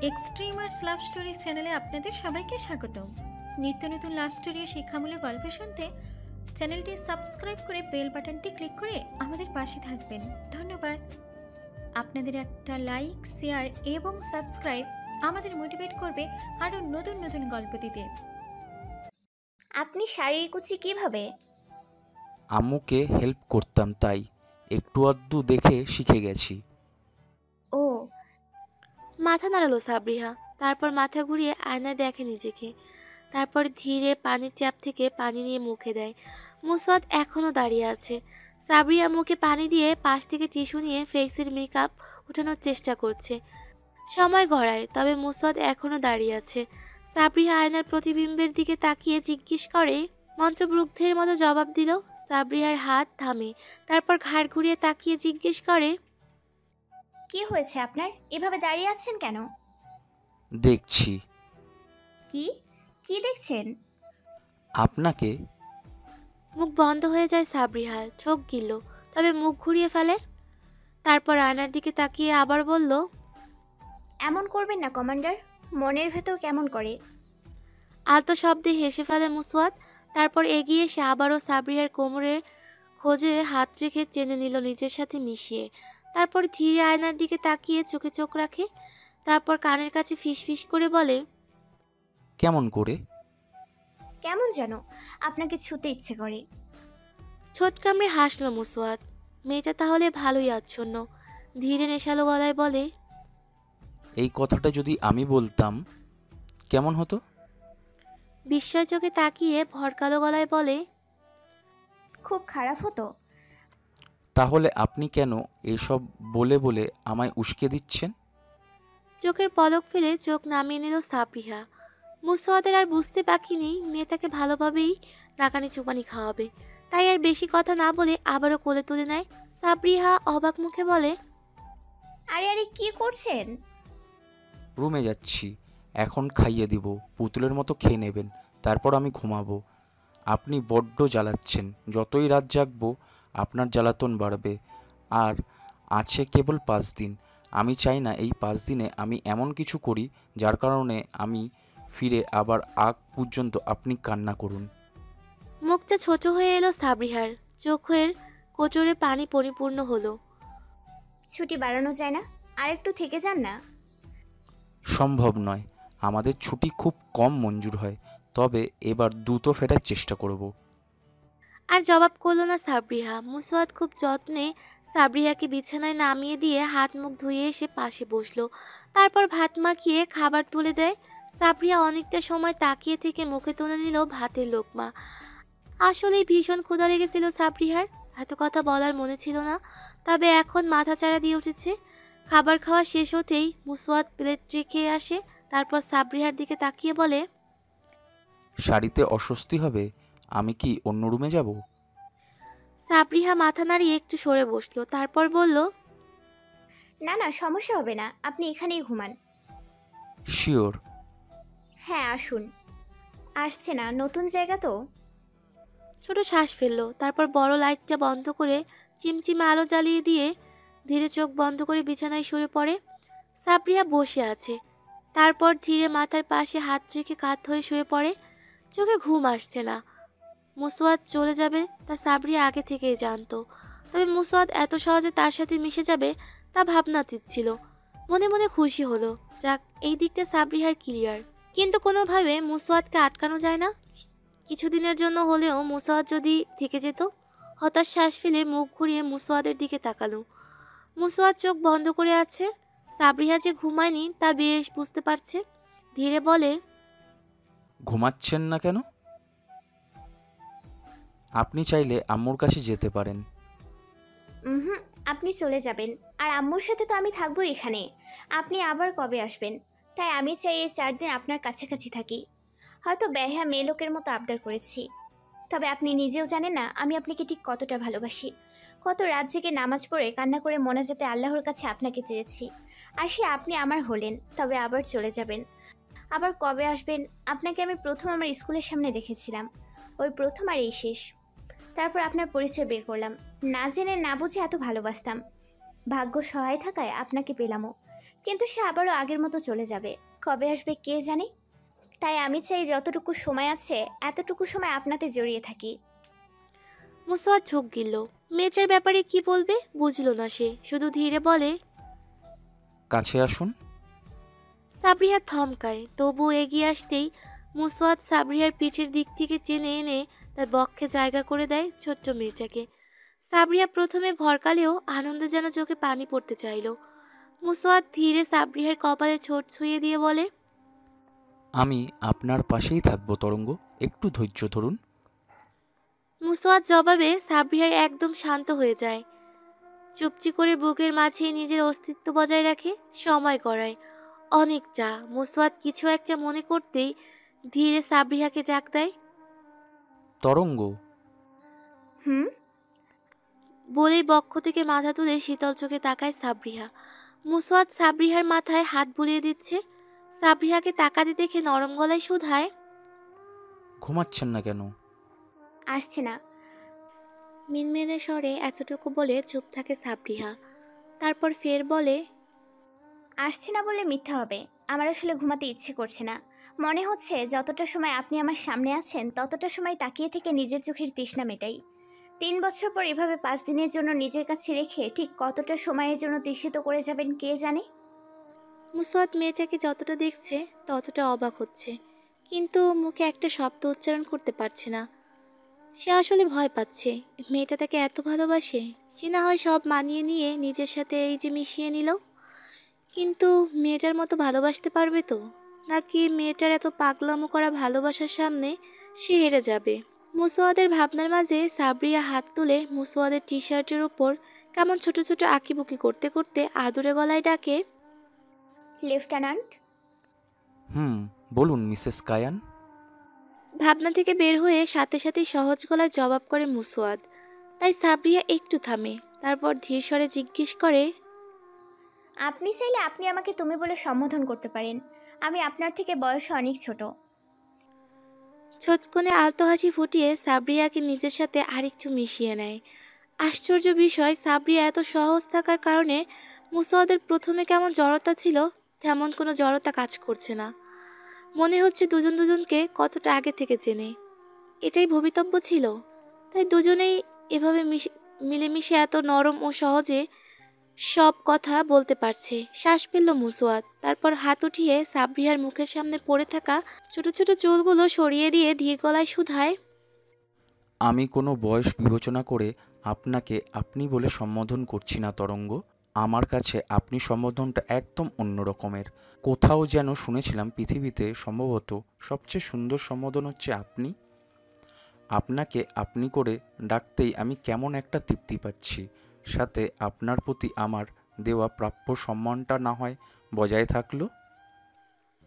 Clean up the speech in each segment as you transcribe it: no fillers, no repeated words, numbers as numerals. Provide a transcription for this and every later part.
Extremers love story চ্যানেলে আপনাদের সবাইকে স্বাগতম। নিত্য নতুন লাভ স্টোরি ও শিক্ষামূলক গল্প শুনতে চ্যানেলটি সাবস্ক্রাইব করে বেল বাটনটি ক্লিক করে আমাদের পাশে থাকবেন। ধন্যবাদ। আপনাদের একটা লাইক, শেয়ার এবং সাবস্ক্রাইব আমাদের মোটিভেট করবে আরও নতুন নতুন গল্প দিতে। আপনি শাড়ির কুচি কিভাবে? আম্মুকে হেল্প করতাম, তাই একটু আধটু দেখে শিখে গেছি। ও, মাথা নাড়ালো সাবরিহা। তারপর মাথা ঘুরিয়ে আয়নায় দেখে নিজেকে। তারপর ধীরে পানির ট্যাপ থেকে পানি নিয়ে মুখে দেয়। মুসাদ এখনো দাঁড়িয়ে আছে। সাবরিহা মুখে পানি দিয়ে পাশ থেকে টিস্যু নিয়ে ফেসের মেকআপ উঠানোর চেষ্টা করছে। সময় গড়ায়, তবে মুসাদ এখনো দাঁড়িয়ে আছে। সাবরিহা আয়নার প্রতিবিম্বের দিকে তাকিয়ে জিজ্ঞেস করে, মন্ত্রমুগ্ধের মতো জবাব দিল। সাবরিহার হাত থামে। তারপর ঘাড় ঘুরিয়ে তাকিয়ে জিজ্ঞেস করে, কি হয়েছে আপনার? এভাবে দাঁড়িয়ে আছেন কেন? দেখছি কি কি দেখছেন? আপনাকে। মুখ বন্ধ হয়ে যায় সাবরিহার, চোখ গিলল, তবে মুখ ঘুরিয়ে ফেলে। তারপর আয়নার দিকে তাকিয়ে আবার বলল, এমন করবেন না কমান্ডার, মনের ভেতর কেমন করে। আলতো শব্দে হেসে ফেলে মুসওয়াত। তারপর এগিয়ে এসে আবারও সাবরিহার কোমরের খোঁজে হাত রেখে টেনে নিল নিজের সাথে মিশিয়ে। তারপর ধীরে আয়নার দিকে তাকিয়ে চোখে চোখ রাখে। তারপর কানের কাছে ফিসফিস করে বলে, কেমন করে? কেমন যেন আপনাকে ছুতে ইচ্ছে করে। ছোট কামড়ে হাসল মুসওয়াত। মেয়েটা তাহলে ভালোই আচ্ছন্ন। ধীরে নেশালো গলায় বলে, এই কথাটা যদি আমি বলতাম কেমন হতো? বিস্ময় চোখে তাকিয়ে ভরকালো গলায় বলে, খুব খারাপ হতো। তাহলে আপনি কেন এসব বলে বলে আমায় উস্কে দিচ্ছেন? চোখের পলক ফেলে চোখ নামিয়ে নিল সাবরিহা। মুসওয়াতের আর বুঝতে বাকিনি মেয়ে তাকে ভালোভাবেই নাকানি চুপানি খাওয়াবে। তাই আর বেশি কথা না বলে আবারও কোলে তুলে নেয়। সাবরিহা অবাক মুখে বলে, আরে আরে কি করছেন? রুমে যাচ্ছি, এখন খাইয়ে দিব, পুতুলের মতো খেয়ে নেবেন, তারপর আমি ঘুমাবো। আপনি বড্ড জ্বালাচ্ছেন, যতই রাত জাগবো আপনার জ্বালাতন বাড়বে। আর আছে কেবল 5 দিন। আমি চাই না এই 5 দিনে আমি এমন কিছু করি যার কারণে আমি ফিরে আবার আগ পর্যন্ত আপনি কান্না করুন। মুখটা ছোট হয়ে এলো সাবরিহার। চোখের কোটরে পানি পরিপূর্ণ হলো। ছুটি বাড়ানো যায় না? আর একটু থেকে যান না। সম্ভব নয়, আমাদের ছুটি খুব কম মঞ্জুর হয়, তবে এবার দ্রুত ফেরার চেষ্টা করব। আর জবাব করলো না সাবরিহা। মুসওয়াত খুব যত্নে সাবরিহাকে বিছানায় নামিয়ে দিয়ে হাত মুখ ধুয়ে এসে পাশে বসলো। তারপর ভাত মাখিয়ে খাবার তুলে দেয়। সাবরিহা অনেকটা সময় তাকিয়ে থেকে মুখে তুলে নিল ভাতের লোকমা। আসলেই ভীষণ ক্ষুধা লেগেছিল সাবরিহার। এত কথা বলার মনে ছিল না, তবে এখন মাথাচাড়া দিয়ে উঠেছে। খাবার খাওয়া শেষ হতেই মুসওয়াত প্লেট রেখে আসে। তারপর সাবরিহার দিকে তাকিয়ে বলে, শাড়িতে অস্বস্তি হবে? আমি কি অন্য রুমে যাব? সাবরিহা মাথা নাড়িয়ে একটু সরে বসলো। তারপর বলল, না না, সমস্যা হবে না, আপনি এখানেই ঘুমান। শিওর? হ্যাঁ আসুন। আসছে না, নতুন জায়গা তো। ছোট শ্বাস ফেললো। তারপর বড় লাইটটা বন্ধ করে চিমচিমে আলো জ্বালিয়ে দিয়ে ধীরে চোখ বন্ধ করে বিছানায় শুয়ে পড়ে। সাবরিহা বসে আছে। তারপর ধীরে মাথার পাশে হাত রেখে কাত হয়ে শুয়ে পড়ে। চোখে ঘুম আসছে না। মুসওয়াত চলে যাবে তা সাবরিয়া আগে থেকেই জানতো, তবে মুসওয়াত এত সহজে তার সাথে মিশে যাবে তা ভাবনাতীত ছিল। মনে মনে খুশি হলো, যাক এই দিকটা সাবরিহার ক্লিয়ার। কিন্তু কোনোভাবে মুসওয়াতকে আটকানো যায় না। কিছুদিনের জন্য হলেও মুসওয়াত যদি থেকে যেত। হতাশ শ্বাস ফেলে মুখ ঘুরিয়ে মুসওয়াতের দিকে তাকালো। মুসওয়াত চোখ বন্ধ করে আছে। সাবরিহা যে ঘুমায়নি তা বেশ বুঝতে পারছে। ধীরে বলে, ঘুমাচ্ছেন না কেন? আপনি চাইলে আম্মুর কাছে যেতে পারেন। হুম, আপনি চলে যাবেন আর আম্মুর সাথে তো আমি থাকবো এখানে। আপনি আবার কবে আসবেন? তাই আমি চাই এই 4 দিন আপনার কাছাকাছি থাকি। হয়তো বেহা মেয়ে লোকের মতো আবদার করেছি, তবে আপনি নিজেও জানেন না আমি আপনাকে ঠিক কতটা ভালোবাসি। কত রাত জেগে নামাজ পড়ে কান্না করে মোনাজাতে আল্লাহর কাছে আপনাকে চেয়েছি। আর সে আপনি আমার হলেন, তবে আবার চলে যাবেন। আবার কবে আসবেন? আপনাকে আমি প্রথম আমার স্কুলের সামনে দেখেছিলাম, ওই প্রথম আর এই শেষ। তারপর আপনার পরিচয় বের করলাম, না জেনে না বুঝে এত ভালোবাসতাম। ভাগ্য সহায় থাকায় আপনাকে পেলামও। কিন্তু সে আবারও আগের মতো চলে যাবে। কবে আসবে কে জানে। তাই আমি চাই যতটুকু সময় আছে এতটুকু সময় আপনাতে জড়িয়ে থাকি। মুসওয়াদ ঝোঁক গিলল। মেয়েটার ব্যাপারে কি বলবে বুঝলো না সে, শুধু ধীরে বলে, কাছে আসুন। সাবরিহা থমকায়, তবু এগিয়ে আসতেই মুসওয়াদ সাবরিহার পিঠের দিক থেকে টেনে এনে তার বক্ষে জায়গা করে দেয় ছোট্ট মেয়েটাকে। সাবরিহা প্রথমে ভরকালেও আনন্দে যেন চোখে পানি পড়তে চাইল। মুসওয়াদ ধীরে সাবরিহার কপালে ঠোঁট ছুঁয়ে দিয়ে বলে, আমি আপনার পাশেই থাকবো তরঙ্গ, একটু ধৈর্য ধরুন। মুসওয়াদ জবাবে সাবরিহার একদম শান্ত হয়ে যায়। চুপচি করে বুকের মাঝে নিজের অস্তিত্ব বজায় রাখে, সময় গড়ায় অনেকটা। মুসওয়াদ কিছু একটা মনে করতেই ধীরে সাবরিহাকে ডাক দেয়। তরঙ্গ। হুম। বলেই বক্ষ থেকে মাথা তুলে শীতল চোখে তাকায় সাবরিহা। মুসওয়াদ সাবরিহার মাথায় হাত বুলিয়ে দিচ্ছে। সাবরিহাকে তাকাতে দেখে নরম গলায় শুধায়, ঘুমাচ্ছেন না কেন? আসছে না। মিনমিনে স্বরে এতটুকু বলে চুপ থাকে সাবরিহা। তারপর ফের বলে, আসছে না বলে মিথ্যা হবে। আমার আসলে ঘুমাতে ইচ্ছে করছে না। মনে হচ্ছে যতটা সময় আপনি আমার সামনে আছেন ততটা সময় তাকিয়ে থেকে নিজের চোখের তৃষ্ণা মেটাই। 3 বছর পর এভাবে 5 দিনের জন্য নিজের কাছে রেখে ঠিক কতটা সময়ের জন্য তৃষিত করে যাবেন কে জানে। মুসওয়াদ মেয়েটাকে যতটা দেখছে ততটা অবাক হচ্ছে, কিন্তু মুখে একটা শব্দ উচ্চারণ করতে পারছে না। সে আসলে ভয় পাচ্ছে। মেয়েটা তাকে এত ভালোবাসে, সে না হয় সব মানিয়ে নিয়ে নিজের সাথে এই যে মিশিয়ে নিল, কিন্তু মেয়েটার মতো ভালোবাসতে পারবে তো? নাকি মেয়েটার এত পাগলামো করা ভালোবাসার সামনে সে হেরে যাবে? মুসওয়াদের ভাবনার মাঝে সাবরিয়া হাত তুলে মুসওয়াদের টি শার্টের উপর কেমন ছোট ছোট আঁকিবুকি করতে করতে আদুরে গলায় ডাকে, লেফটেন্যান্ট। বলুন মিসেস কায়ান। ভাবনা থেকে বের হয়ে সাথে সাথে সহজ গলায় জবাব করে মুসওয়াদ। তাই সাবরিয়া একটু থামে, তারপর ধীর স্বরে জিজ্ঞেস করে, আপনি চাইলে আপনি আমাকে তুমি বলে সম্বোধন করতে পারেন। আমি আপনার থেকে বয়সে অনেক ছোট। ছোটকনে আলতো হাসি ফুটিয়ে সাবরিয়াকে নিজের সাথে আরেকটু মিশিয়ে নেয়। আশ্চর্য বিষয়, সাবরিয়া এত সহজ থাকার কারণে মুসওয়াদের প্রথমে কেমন জড়তা ছিল তেমন কোনো জড়তা কাজ করছে না। মনে হচ্ছে দুজন দুজনকে কতটা আগে থেকে চেনে। এটাই ভবিতব্য ছিল। তাই দুজনেই এভাবে মিলেমিশে এত নরম ও সহজে সব কথা বলতে পারছে। শ্বাস ফেলল মুসওয়াদ, তারপর হাত উঠিয়ে সাবরিহার মুখের সামনে পড়ে থাকা ছোট ছোট চুলগুলো সরিয়ে দিয়ে ধীর গলায় শুধায়, আমি কোনো বয়স বিবেচনা করে আপনাকে আপনি বলে সম্বোধন করছি না তরঙ্গ। আমার কাছে আপনি সম্বোধনটা একদম অন্য রকমের। কোথাও যেন শুনেছিলাম পৃথিবীতে সম্ভবত সবচেয়ে সুন্দর সম্বোধন হচ্ছে আপনি। আপনাকে আপনি করে ডাকতেই আমি কেমন একটা তৃপ্তি পাচ্ছি। সাথে আপনার প্রতি আমার দেওয়া প্রাপ্য সম্মানটা না হয় বজায় থাকলো।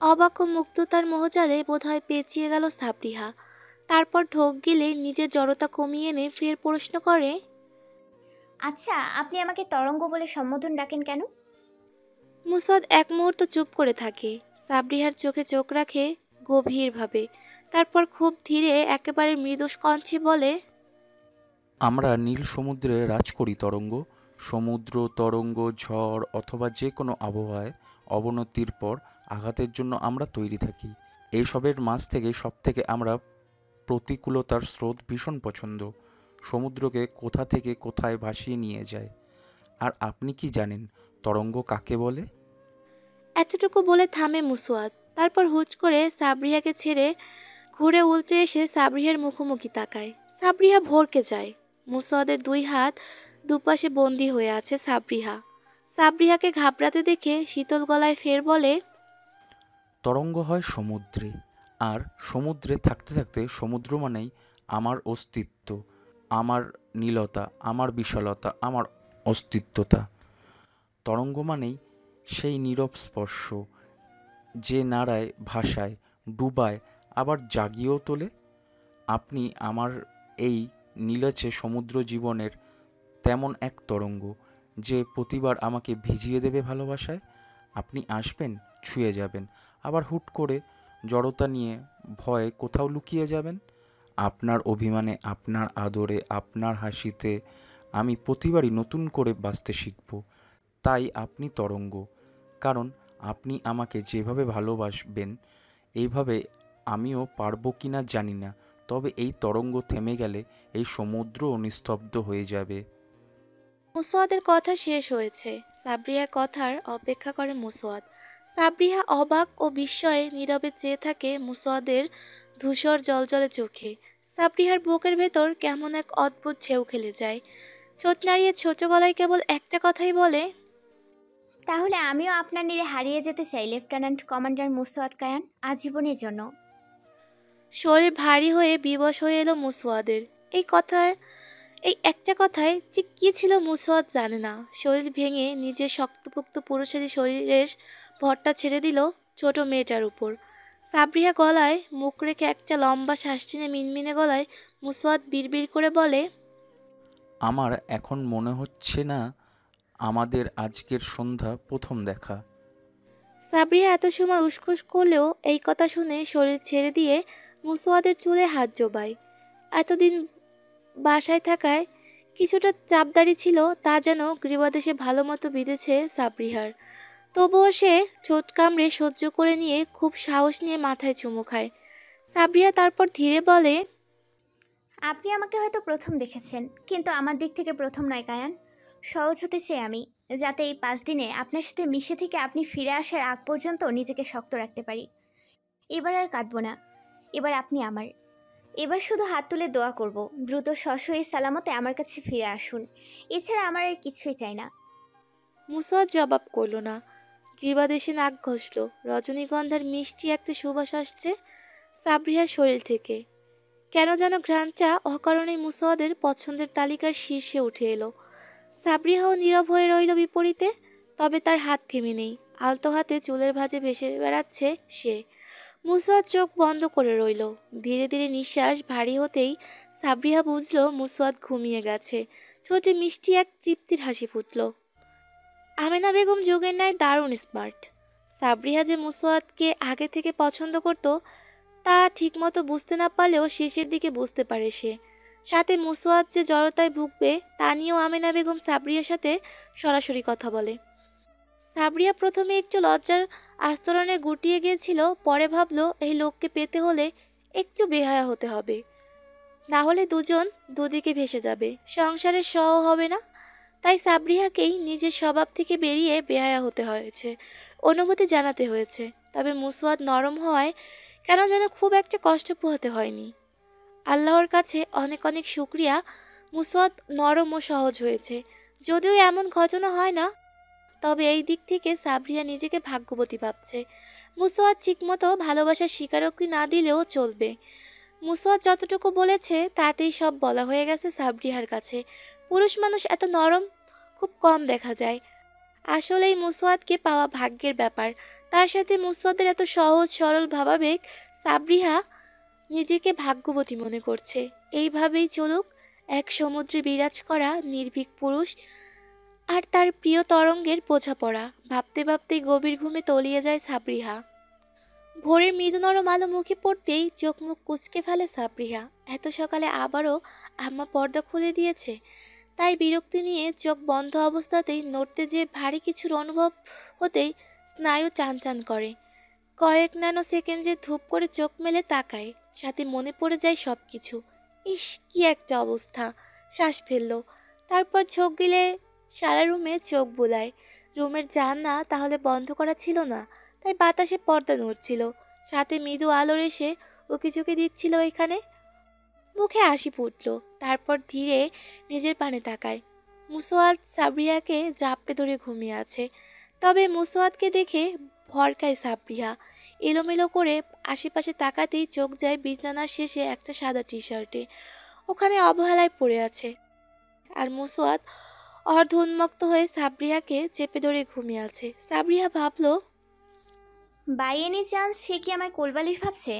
অবাক ও মুগ্ধতার মোহজালে বোধহয় পেঁচিয়ে গেল সাবরিহা। তারপর ঢোক গিলে নিজের জড়তা কমিয়ে এনে ফের প্রশ্ন করে, আচ্ছা, আপনি আমাকে তরঙ্গ বলে সম্বোধন ডাকেন কেন? মুসওয়াদ এক মুহূর্ত চুপ করে থাকে। সাবরিহার চোখে চোখ রাখে গভীরভাবে, তারপর খুব ধীরে একেবারে মৃদু কণ্ঠে বলে, আমরা নীল সমুদ্রে রাজ করি তরঙ্গ। সমুদ্র, তরঙ্গ, ঝড় অথবা যে কোনো আবহাওয়ায় অবনতির পর আঘাতের জন্য আমরা তৈরি থাকি। এইসবের মাঝ থেকে সবথেকে আমরা প্রতিকূলতার স্রোত ভীষণ পছন্দ। সমুদ্রকে কোথা থেকে কোথায় ভাসিয়ে নিয়ে যায়। আর আপনি কি জানেন তরঙ্গ কাকে বলে? এতটুকু বলে থামে মুসওয়াদ। তারপর হুট করে সাবরিহাকে ছেড়ে ঘুরে উল্টে এসে সাবরিহার মুখোমুখি তাকায়। সাবরিহা ভরকে যায়। মুসওয়াদের 2 হাত দুপাশে বন্দি হয়ে আছে সাবরিহা। সাবরিহাকে ঘাবড়াতে দেখে শীতল গলায় ফের বলে, তরঙ্গ হয় সমুদ্রে, আর সমুদ্রে থাকতে থাকতে সমুদ্র মানেই আমার অস্তিত্ব, আমার নীলতা, আমার বিশালতা, আমার অস্তিত্বতা। তরঙ্গ মানেই সেই নীরব স্পর্শ, যে নাড়ায়, ভাসায়, ডুবায়, আবার জাগিয়েও তোলে। আপনি আমার এই নীলাচে সমুদ্র জীবনের তেমন এক তরঙ্গ, যে প্রতিবার আমাকে ভিজিয়ে দেবে ভালোবাসায়। আপনি আসবেন, ছুঁয়ে যাবেন, আবার হুট করে জড়তা নিয়ে ভয়ে কোথাও লুকিয়ে যাবেন। আপনার অভিমানে, আপনার আদরে, আপনার হাসিতে আমি প্রতিবারই নতুন করে বাঁচতে শিখব। তাই আপনি তরঙ্গ, কারণ আপনি আমাকে যেভাবে ভালোবাসবেন এইভাবে আমিও পারবো কিনা জানি না, তবে এই তরঙ্গ থেমে গেলে এই সমুদ্র নিস্তব্ধ হয়ে যাবে। মুসওয়াদের কথা শেষ হয়েছে। সাবরিয়ার কথার অপেক্ষা করে মুসওয়াদ। সাবরিহা অবাক ও বিস্ময়ে নীরবে চেয়ে থাকে মুসওয়াদের ধূসর জলজলে চোখে। সাবরিহার বুকের ভেতর কেমন এক অদ্ভুত ঢেউ খেলে যায়। ঠোঁট নাড়িয়ে ছোট গলায় কেবল একটা কথাই বলে, তাহলে আমিও আপনার নিরে হারিয়ে যেতে চাই লেফটেন্যান্ট কমান্ডার মুসওয়াদ কায়ান, আজীবনের জন্য। শরীর ভারী হয়ে বিবশ হয়ে এলো মুসওয়াদের। এই একটা কথায় যে কি ছিল মুসওয়াদ জানে না। শরীর ভেঙে নিজের শক্তপোক্ত পুরুষেরই শরীরের ভরটা ছেড়ে দিল ছোট মেয়েটার উপর। সাবরিহা গলায় মুখ রেখে একটা লম্বা শ্বাস টেনে মিনমিনে গলায় মুসওয়াদ বিড়বিড় করে বলে, আমার এখন মনে হচ্ছে না আমাদের আজকের সন্ধ্যা প্রথম দেখা। সাবরিহা এত সময় উসখুস করলেও এই কথা শুনে শরীর ছেড়ে দিয়ে মুসওয়াদের চুলে হাত জোবায়। এতদিন বাসায় থাকায় কিছুটা চাপদারি ছিল, তা যেন গ্রীবাদেশে ভালো মতো বিঁধেছে সাবরিহার। তবুও সে ঠোঁট কামড়ে সহ্য করে নিয়ে খুব সাহস নিয়ে মাথায় চুমু খায়। সাবরিহা তারপর ধীরে বলে, আপনি আমাকে হয়তো প্রথম দেখেছেন, কিন্তু আমার দিক থেকে প্রথম নয় কায়ান। সহজ হতে চাই আমি, যাতে এই 5 দিনে আপনার সাথে মিশে থেকে আপনি ফিরে আসার আগ পর্যন্ত নিজেকে শক্ত রাখতে পারি। এবার আর কাঁদবো না, এবার আপনি আমার। এবার শুধু হাত তুলে দোয়া করব, দ্রুত সশরীর সালামতে আমার কাছে ফিরে আসুন। এছাড়া আমার আর কিছুই চাই না। মুসওয়াদ জবাব করল না। গ্রীবাদেশে নাক ঘষল। রজনীগন্ধার মিষ্টি একটা সুবাস আসছে সাবরিহার শরীর থেকে। কেন যেন ঘ্রাণটা অকারণে মুসওয়াদের পছন্দের তালিকার শীর্ষে উঠে এলো। সাবরিহাও নীরব হয়ে রইল বিপরীতে। তবে তার হাত থেমে নেই। আলতো হাতে চুলের ভাঁজে ভেসে বেড়াচ্ছে সে। মুসওয়াদ চোখ বন্ধ করে রইল। ধীরে ধীরে নিঃশ্বাস ভারী হতেই সাবরিহা বুঝল মুসওয়াদ ঘুমিয়ে গেছে। ঠোঁটে মিষ্টি এক তৃপ্তির হাসি ফুটল। আমেনা বেগম যোগের ন্যায় দারুণ স্মার্ট। সাবরিহা যে মুসওয়াদকে আগে থেকে পছন্দ করত তা ঠিকমতো বুঝতে না পারলেও শেষের দিকে বুঝতে পারে সে। সাথে মুসওয়াদ যে জড়তায় ভুগবে তা নিয়েও আমেনা বেগম সাবরিয়ার সাথে সরাসরি কথা বলে। সাবরিয়া প্রথমে একটু লজ্জার আস্তরণে গুটিয়ে গিয়েছিল, পরে ভাবলো এই লোককে পেতে হলে একটু বেহায়া হতে হবে, না হলে দুজন দুদিকে ভেসে যাবে, সংসারের সহ হবে না। তাই সাবরিহাকেই নিজের স্বভাব থেকে বেরিয়ে বেহায়া হতে হয়েছে, অনুভূতি জানাতে হয়েছে। তবে মুসওয়াদ নরম হওয়ায় কেন যেন খুব একটা কষ্ট পোহাতে হয়নি। আল্লাহর কাছে অনেক অনেক শুকরিয়া, মুসওয়াদ নরম ও সহজ হয়েছে। যদিও এমন ঘটনা হয় না, তবে এই দিক থেকে সাবরিয়া নিজেকে ভাগ্যবতী ভাবছে। মুসওয়াদ ঠিকমতো ভালোবাসার স্বীকারোক্তি না দিলেও চলবে। মুসওয়াদ যতটুকু বলেছে তাতেই সব বলা হয়ে গেছে সাবরিহার কাছে। পুরুষ মানুষ এত নরম খুব কম দেখা যায়। আসলেই মুসওয়াদকে পাওয়া ভাগ্যের ব্যাপার। তার সাথে মুসওয়াদের এত সহজ সরল ভাবাবেগ, সাবরিহা নিজেকে ভাগ্যবতী মনে করছে। এইভাবেই চলুক এক সমুদ্রে বিরাজ করা নির্ভীক পুরুষ আর তার প্রিয় তরঙ্গের বোঝাপড়া। ভাবতে ভাবতেই গভীর ঘুমে তলিয়ে যায় সাবরিহা। ভোরের মৃদু নরম আলো মুখে পড়তেই চোখ মুখ কুঁচকে ফেলে সাবরিহা। এত সকালে আবারও আম্মা পর্দা খুলে দিয়েছে। তাই বিরক্তি নিয়ে চোখ বন্ধ অবস্থাতেই নড়তে যে ভারী কিছুর অনুভব হতেই স্নায়ু টান টান করে। কয়েক ন্যানো সেকেন্ডে ধূপ করে চোখ মেলে তাকায়, সাথে মনে পড়ে যায় সব কিছু। ইস, কি একটা অবস্থা! শ্বাস ফেলল, তারপর চোখ গিলে সারা রুমে চোখ বুলায়। রুমের জানলা তাহলে বন্ধ করা ছিল না, তাই বাতাসে পর্দা নড়ছিল, সাথে মৃদু আলোর এসে উকিঝুঁকি দিচ্ছিল এখানে। মুখে হাসি ফুটল, তারপর ধীরে নিজের পানে তাকায়। মুসওয়াদ সাবরিয়াকে জাপটে ধরে ঘুমিয়ে আছে। তবে মুসওয়াদকে দেখে ভরকায় সাবরিহা। এলোমেলো করে আশেপাশে তাকাতেই চোখ যায় বিছানার শেষে একটা সাদা টি শার্টে। ওখানে অবহেলায় পড়ে আছে। আর মুসওয়াদ অর্ধ উন্মুক্ত হয়ে সাবরিহাকে চেপে ধরে ঘুমিয়ে আছে। সাবরিহা ভাবলো, বাই এনি চান্স সে কি আমায় কোলবালিশ ভাবছে?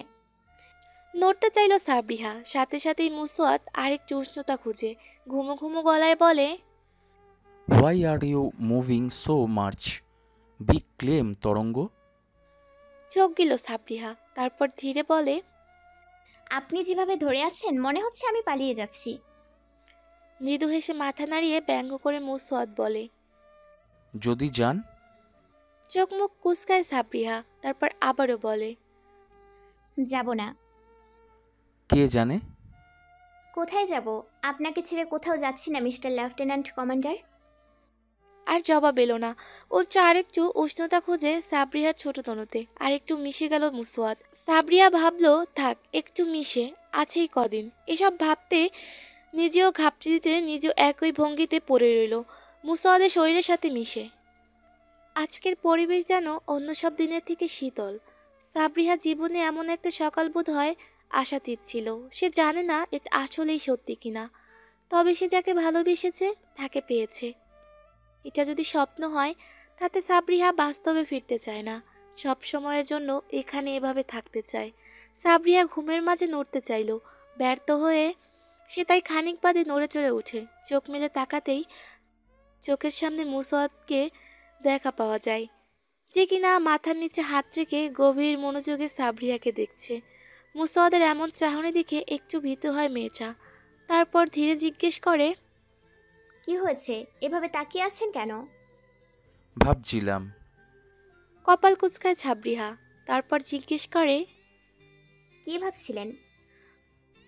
নড়তে চাইল সাবরিহা, সাথে সাথেই মুসওয়াদ আরেকটু উষ্ণতা খুঁজে ঘুমো ঘুমো গলায় বলে, why are you moving so much? Big claim Tarang. চোখ গেল সাবরিহা, তারপর ধীরে বলে, আপনি যেভাবে ধরে আছেন মনে হচ্ছে আমি পালিয়ে যাচ্ছি। মৃদু হেসে মাথা নাড়িয়ে ব্যঙ্গ করে মুসওয়াদ বলে, যদি যান? চোখ মুখ কুচকায় সাবরিহা, তারপর আবারও বলে, যাব না। কে জানে। কোথায় যাব? আপনাকে ছেড়ে কোথাও যাচ্ছি না মিস্টার লেফটেন্যান্ট কমান্ডার। আর জবাব এলো না। উচ্চ আরেকটু উষ্ণতা খুঁজে সাবরিহার ছোট তনুতে আর একটু মিশে গেল মুসওয়াত। সাবরিয়া ভাবলো থাক একটু মিশে আছেই কদিন। এসব ভাবতে নিজেও ঘাপটি দিতে নিজেও একই ভঙ্গিতে পড়ে রইল মুসওয়াদের শরীরের সাথে মিশে। আজকের পরিবেশ যেন অন্য সব দিনের থেকে শীতল। সাবরিহা জীবনে এমন একটা সকাল বোধ হয় আশাতীত ছিল। সে জানে না এটা আসলেই সত্যি কিনা, তবে সে যাকে ভালোবেসেছে তাকে পেয়েছে। এটা যদি স্বপ্ন হয় তাতে সাবরিহা বাস্তবে ফিরতে চায় না, সব সময়ের জন্য এখানে এভাবে থাকতে চায়। সাবরিহা ঘুমের মাঝে নড়তে চাইল, ব্যর্থ হয়ে সে তাই খানিক বাদে নড়ে চড়ে উঠে। চোখ মেলে তাকাতেই চোখের সামনে মুসওয়াদকে দেখা পাওয়া যায়, যে কিনা মাথার নিচে হাত রেখে গভীর মনোযোগে সাবরিয়াকে দেখছে। মুসওয়াদের এমন চাহনি দেখে একটু ভীত হয় মেয়েটা, তারপর ধীরে জিজ্ঞেস করে, কি হয়েছে? এভাবে তাকিয়ে আছেন কেন? ভাবছিলাম। কপাল কুচকায় সাবরিহা, তারপর জিজ্ঞেস করে, কি ভাবছিলেন?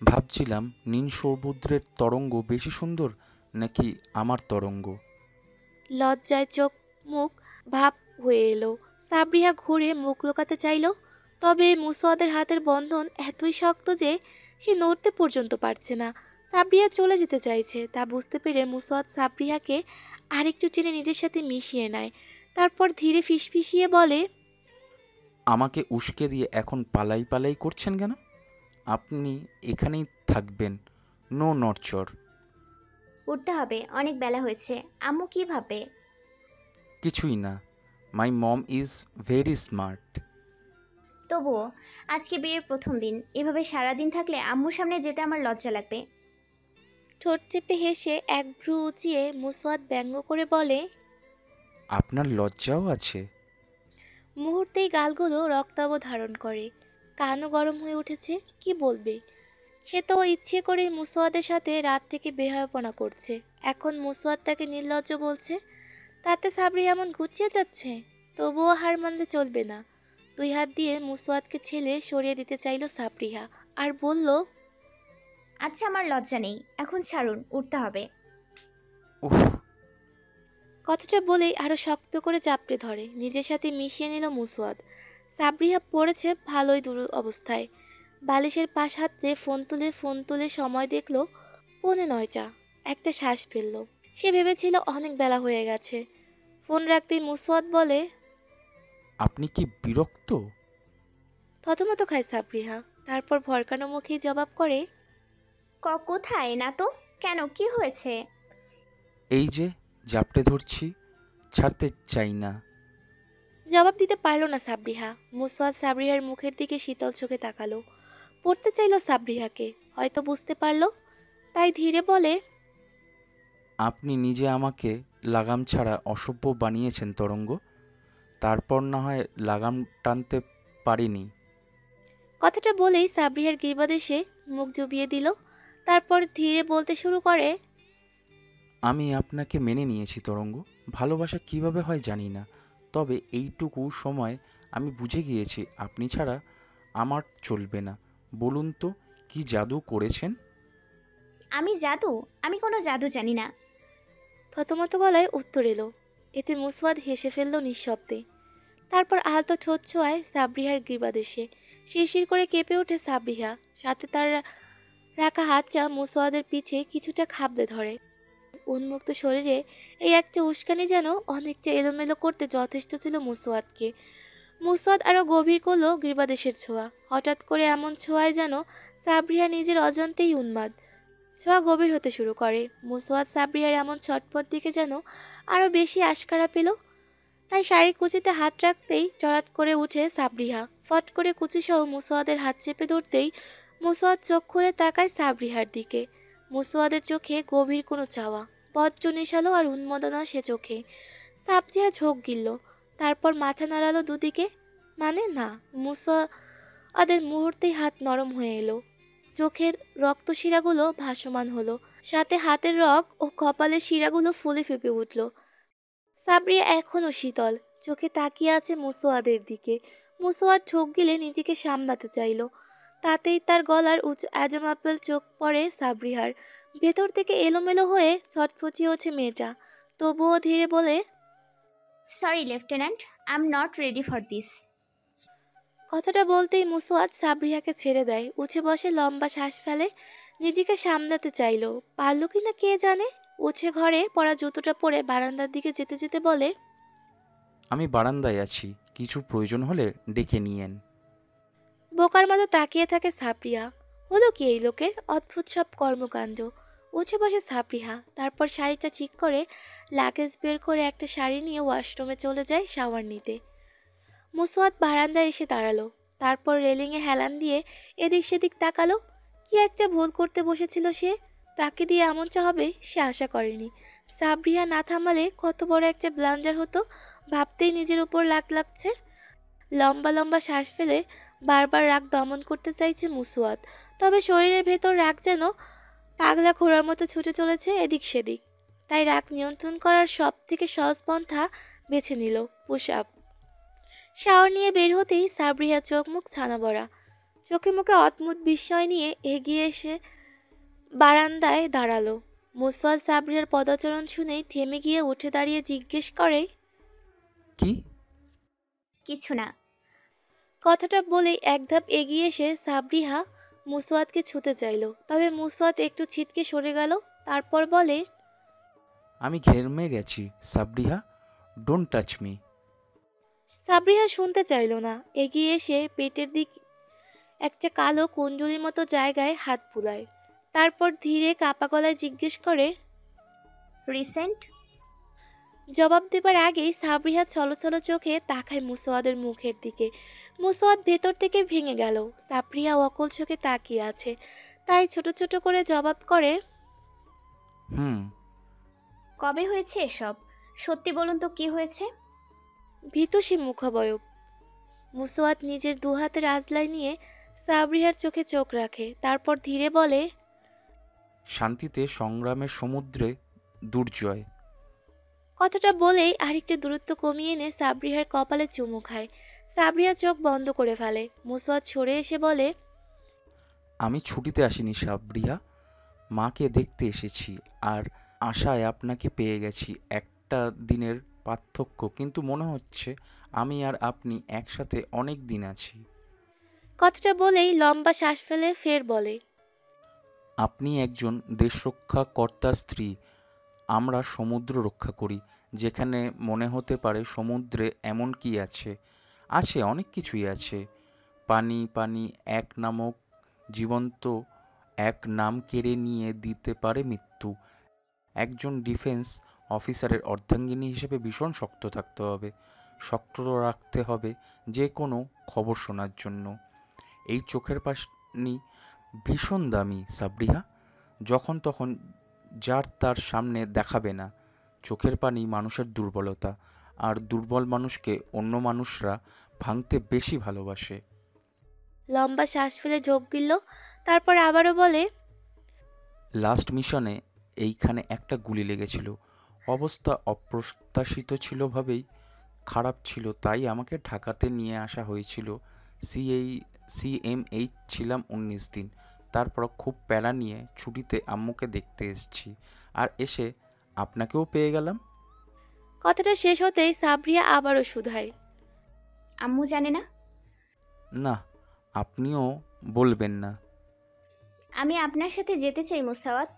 ভাবছিলাম নীল সমুদ্রের তরঙ্গ বেশি সুন্দর নাকি আমার তরঙ্গ। লজ্জায় চোখ মুখ ভাব হয়ে এলো। সাবরিহা ঘুরে মুখ লুকাতে চাইল, তবে মুসওয়াদের হাতের বন্ধন এতই শক্ত যে সে নড়তে পর্যন্ত পারছে না। সাবরিহা চলে যেতে চাইছে, তা বুঝতে পেরে মুসওয়াদ সাবরিহাকে আরেকটু টেনে নিজের সাথে মিশিয়ে নেয়। তারপর ধীরে ফিসফিসিয়ে বলে, আমাকে উস্কে দিয়ে এখন পালাই পালাই করছেন কেন? আপনি এখানেই থাকবেন, নো নড়চড়। উঠতে হবে, অনেক বেলা হয়েছে। আম্মু কি ভাববে? কিছুই না, মাই মম ইজ ভেরি স্মার্ট। তবুও আজকে বিয়ের প্রথম দিন, এভাবে সারাদিন থাকলে আম্মুর সামনে যেতে আমার লজ্জা লাগবে। ঠোঁট চেপে হেসে এক ভ্রু উঁচিয়ে মুসওয়াদ ব্যঙ্গ করে বলে, আপনার লজ্জাও আছে? মুহূর্তেই গালগুলো রক্তাভ ধারণ করে, কানও গরম হয়ে উঠেছে। কি বলবে? সে তো ইচ্ছে করে মুসওয়াদের সাথে রাত থেকে বেহায়াপনা করছে, এখন মুসওয়াদ তাকে নির্লজ্জ বলছে, তাতে সাবরি এমন গুছিয়ে যাচ্ছে। তবুও হার মানলে চলবে না। দুই হাত দিয়ে মুসওয়াদকে ছেলে সরিয়ে দিতে চাইল সাবরিহা আর বলল, আচ্ছা আমার লজ্জা নেই, এখন ছাড়ুন, উঠতে হবে। উফ। কথাটা বলেই আরো শক্ত করে চাপড়ে ধরে, নিজের সাথে মিশিয়ে নিল মুসওয়াদ। সাবরিহা পড়েছে ভালোই দূর অবস্থায়। বালিশের পাশ হাতড়ে ফোন তুলে সময় দেখলো 9:45। একটা শ্বাস ফেলল। সে ভেবেছিল অনেক বেলা হয়ে গেছে। ফোন রাখতেই মুসওয়াদ বলে, আপনি কি বিরক্ত? থতমত খায় সাবরিহা, তারপর ভরকানো মুখেই জবাব করে, কোথায় না তো? কেন, কি হয়েছে? এই যে জাপটে ধরছি, ছাড়তে চাই না। জবাব দিতে পারল না সাবরিহা। মুসওয়াদ সাবরিহার মুখের দিকে শীতল চোখে তাকালো, পড়তে চাইল সাবরিহাকে, হয়তো বুঝতে পারল, তাই ধীরে বলে, আপনি নিজে আমাকে লাগাম ছাড়া অসভ্য বানিয়েছেন তরঙ্গ, তারপর না হয় লাগাম টানতে পারিনি। কথাটা বলেই সাবরিহার গির্বাদেশে মুখ জুবিয়ে দিল, তারপর ধীরে বলতে শুরু করে, আমি আপনাকে মেনে নিয়েছি তরঙ্গ, ভালোবাসা কিভাবে হয় জানি না, তবে এইটুকু সময় আমি বুঝে গিয়েছি আপনি ছাড়া আমার চলবে না। বলুন তো কি জাদু করেছেন? আমি জাদু? আমি কোনো জাদু জানি না। থতমত গলায় উত্তর এলো। এতে মুসওয়াদ হেসে ফেলল নিঃশব্দে। তারপর আলতো ঠোঁট ছোঁয়ায় সাবরিহার গ্রীবাদেশে। শিরশির করে কেঁপে ওঠে সাবরিহা, সাথে তার রাখা হাতটা মুসওয়াদের পিছে কিছুটা খাবলে ধরে। উন্মুক্ত শরীরে এই একটা উস্কানি যেন অনেকটা এলোমেলো করতে যথেষ্ট ছিল মুসওয়াদকে। মুসওয়াদ আরো গভীর করলো গ্রীবাদেশের ছোঁয়া। হঠাৎ করে এমন ছোঁয়ায় যেন সাবরিহা নিজের অজান্তেই উন্মাদ। ছোঁয়া গভীর হতে শুরু করে। মুসওয়াদ সাবরিহার এমন ছটপট দিকে যেন আরো বেশি আশকারা পেল। তাই শাড়ির কুচিতে হাত রাখতেই জড়াত করে উঠে সাবরিহা। ফট করে কুচিসহ মুসওয়াদের হাত চেপে ধরতেই মুসওয়াদ চোখ খুলে তাকায় সাবরিহার দিকে। মুসওয়াদের চোখে গভীর কোনো চাওয়া, বজ্র নেশালো আর উন্মাদনা সে চোখে। সাবরিহা ঝোঁক গিলল, তারপর মাথা নাড়ালো দুদিকে। মানে না, মুসওয়াদের মুহূর্তেই হাত নরম হয়ে এলো। চোখের রক্তশিরাগুলো ভাসমান হলো, সাথে হাতের রগ ও কপালের শিরাগুলো ফুলে ফেপে উঠল। সাবরিয়া এখনো শীতল, চোখে তাকিয়ে আছে মুসোয়াদের দিকে। মুসোয়াদ ঠোক গিলে নিজেকে সামলাতে চাইল, তাতেই তার গলার উঁচু অ্যাজম আপেল চোখ পড়ে সাবরিহার। ভেতর থেকে এলোমেলো হয়ে ছটফটিয়ে ওঠে মেয়েটা, তবুও ধীরে বলে, sorry lieutenant, I am not ready for this. কথাটা বলতেই মুসওয়াদ সাবরিহাকে ছেড়ে দেয়, উঠে বসে, লম্বা শ্বাস ফেলে। নিজেকে সামলাতে চাইল, পারল কিনা কে জানে। উঠে ঘরে পরা জুতোটা পরে বারান্দার দিকে যেতে যেতে বলে, আমি বারান্দায় আছি, কিছু প্রয়োজন হলে ডেকে নিয়েন। বোকার মতো তাকিয়ে থাকে সাবরিহা। হলো কি এই লোকের, অদ্ভুত সব কর্মকাণ্ড। উঠে বসে সাবরিহা, তারপর শাড়িটা ঠিক করে লাগেজ বের করে একটা শাড়ি নিয়ে ওয়াশরুমে চলে যায় শাওয়ার নিতে। মুসওয়াদ বারান্দায় এসে দাঁড়ালো, তারপর রেলিংয়ে হেলান দিয়ে এদিক সেদিক তাকালো। কি একটা ভুল করতে বসেছিল সে, তাকে দিয়ে এমনটা হবে সে আশা করেনি। সাবরিহা না থামালে কত বড় একটা ব্লান্ডার হতো, ভাবতেই নিজের উপর লাগছে। লম্বা লম্বা শ্বাস ফেলে বারবার রাগ দমন করতে চাইছে মুসওয়াদ, তবে শরীরের ভেতর রাগ যেন পাগলা ঘোড়ার মতো ছুটে চলেছে এদিক সেদিক। তাই রাগ নিয়ন্ত্রণ করার সব থেকে সহজ পন্থা বেছে নিল, পুশ আপ। শাওয়ার নিয়ে বের হতেই সাবরিহা চোখ মুখ ছানা বড়া, চোখে মুখে অদ্ভুত বিস্ময় নিয়ে এগিয়ে এসে বারান্দায় দাঁড়ালো। মুসওয়াদ সাবরিহার পদাচরণ শুনেই থেমে গিয়ে উঠে দাঁড়িয়ে জিজ্ঞেস করে, কি? কিছু না। কথাটা বলেই এক ধাপ এগিয়ে এসে সাবরিহা মুসওয়াদকে ছুতে চাইল, তবে মুসওয়াদ একটু ছিটকে সরে গেল। তারপর বলে, আমি ঘেমে গেছি সাবরিহা, ডোন্ট টাচ মি। সাবরিহা শুনতে চাইল না, এগিয়ে এসে পেটের দিক একটা কালো কুণ্ডলির মতো জায়গায় হাত বুলায়। তারপর ধীরে কাপা গলায় জিজ্ঞেস করে, রিসেন্ট? জবাব দেবার আগেই সাবরিহা ছলছল চোখে তাকায় মুসওয়াদের মুখের দিকে। মুসওয়াদ ভেতর থেকে ভেঙে গেল। সাবরিহা অকল চোখে তাকিয়ে আছে, তাই ছোট ছোট করে জবাব করে, হুম। কবে হয়েছে এসব? সত্যি বলুন তো, কি হয়েছে? ভীতু সে মুখাবয়ব। মুসওয়াদ নিজের দুহাতের আজলাই নিয়ে সাবরিহার চোখে চোখ রাখে, তারপর ধীরে বলে, শান্তিতে সংগ্রামের সমুদ্রে দুর্জয়। কথাটা বলেই আরেকটু দূরত্ব কমিয়ে এনে সাবরিহার কপালে চুমু খায়। সাবরিহা চোখ বন্ধ করে ফেলে। মুসওয়াদ সরে এসে বলে, আমি ছুটিতে আসিনি সাবরিহা, মাকে দেখতে এসেছি, আর আশায় আপনাকে পেয়ে গেছি। একটা দিনের পার্থক্য, কিন্তু মনে হচ্ছে আমি আর আপনি একসাথে অনেক দিন আছি। কথাটা বলেই লম্বা শ্বাস ফেলে ফের বলে, আপনি একজন দেশরক্ষা কর্তার স্ত্রী, আমরা সমুদ্র রক্ষা করি। যেখানে মনে হতে পারে সমুদ্রে এমন কি আছে, আছে অনেক কিছুই আছে। পানি, পানি এক নামক জীবন্ত এক নাম কেড়ে নিয়ে দিতে পারে মৃত্যু। একজন ডিফেন্স অফিসারের অর্ধাঙ্গিনী হিসেবে ভীষণ শক্ত থাকতে হবে, শক্ত রাখতে হবে যে কোনো খবর শোনার জন্য। এই চোখের পানি ভীষণ দামি সাবরিহা, যখন তখন যার তার সামনে দেখাবে না। চোখের পানি মানুষের দুর্বলতা, আর দুর্বল মানুষকে অন্য মানুষরা ভাঙতে বেশি ভালোবাসে। লম্বা শ্বাস ফেলে ঢোক গিলল, তারপর আবারও বলে, লাস্ট মিশনে এইখানে একটা গুলি লেগেছিল। অবস্থা অপ্রত্যাশিত ছিল ভাবেই খারাপ ছিল, তাই আমাকে ঢাকাতে নিয়ে আসা হয়েছিল। CMH ছিলাম 19 দিন, তারপর খুব প্যারা নিয়ে ছুটিতে আম্মুকে দেখতে এসেছি, আর এসে আপনাকেও পেয়ে গেলাম। কথাটা শেষ হতেই সাবরিয়া আবারও শুধায়, আম্মু জানে না? না, আপনিও বলবেন না। আমি আপনার সাথে যেতে চাই মুসাওয়াত।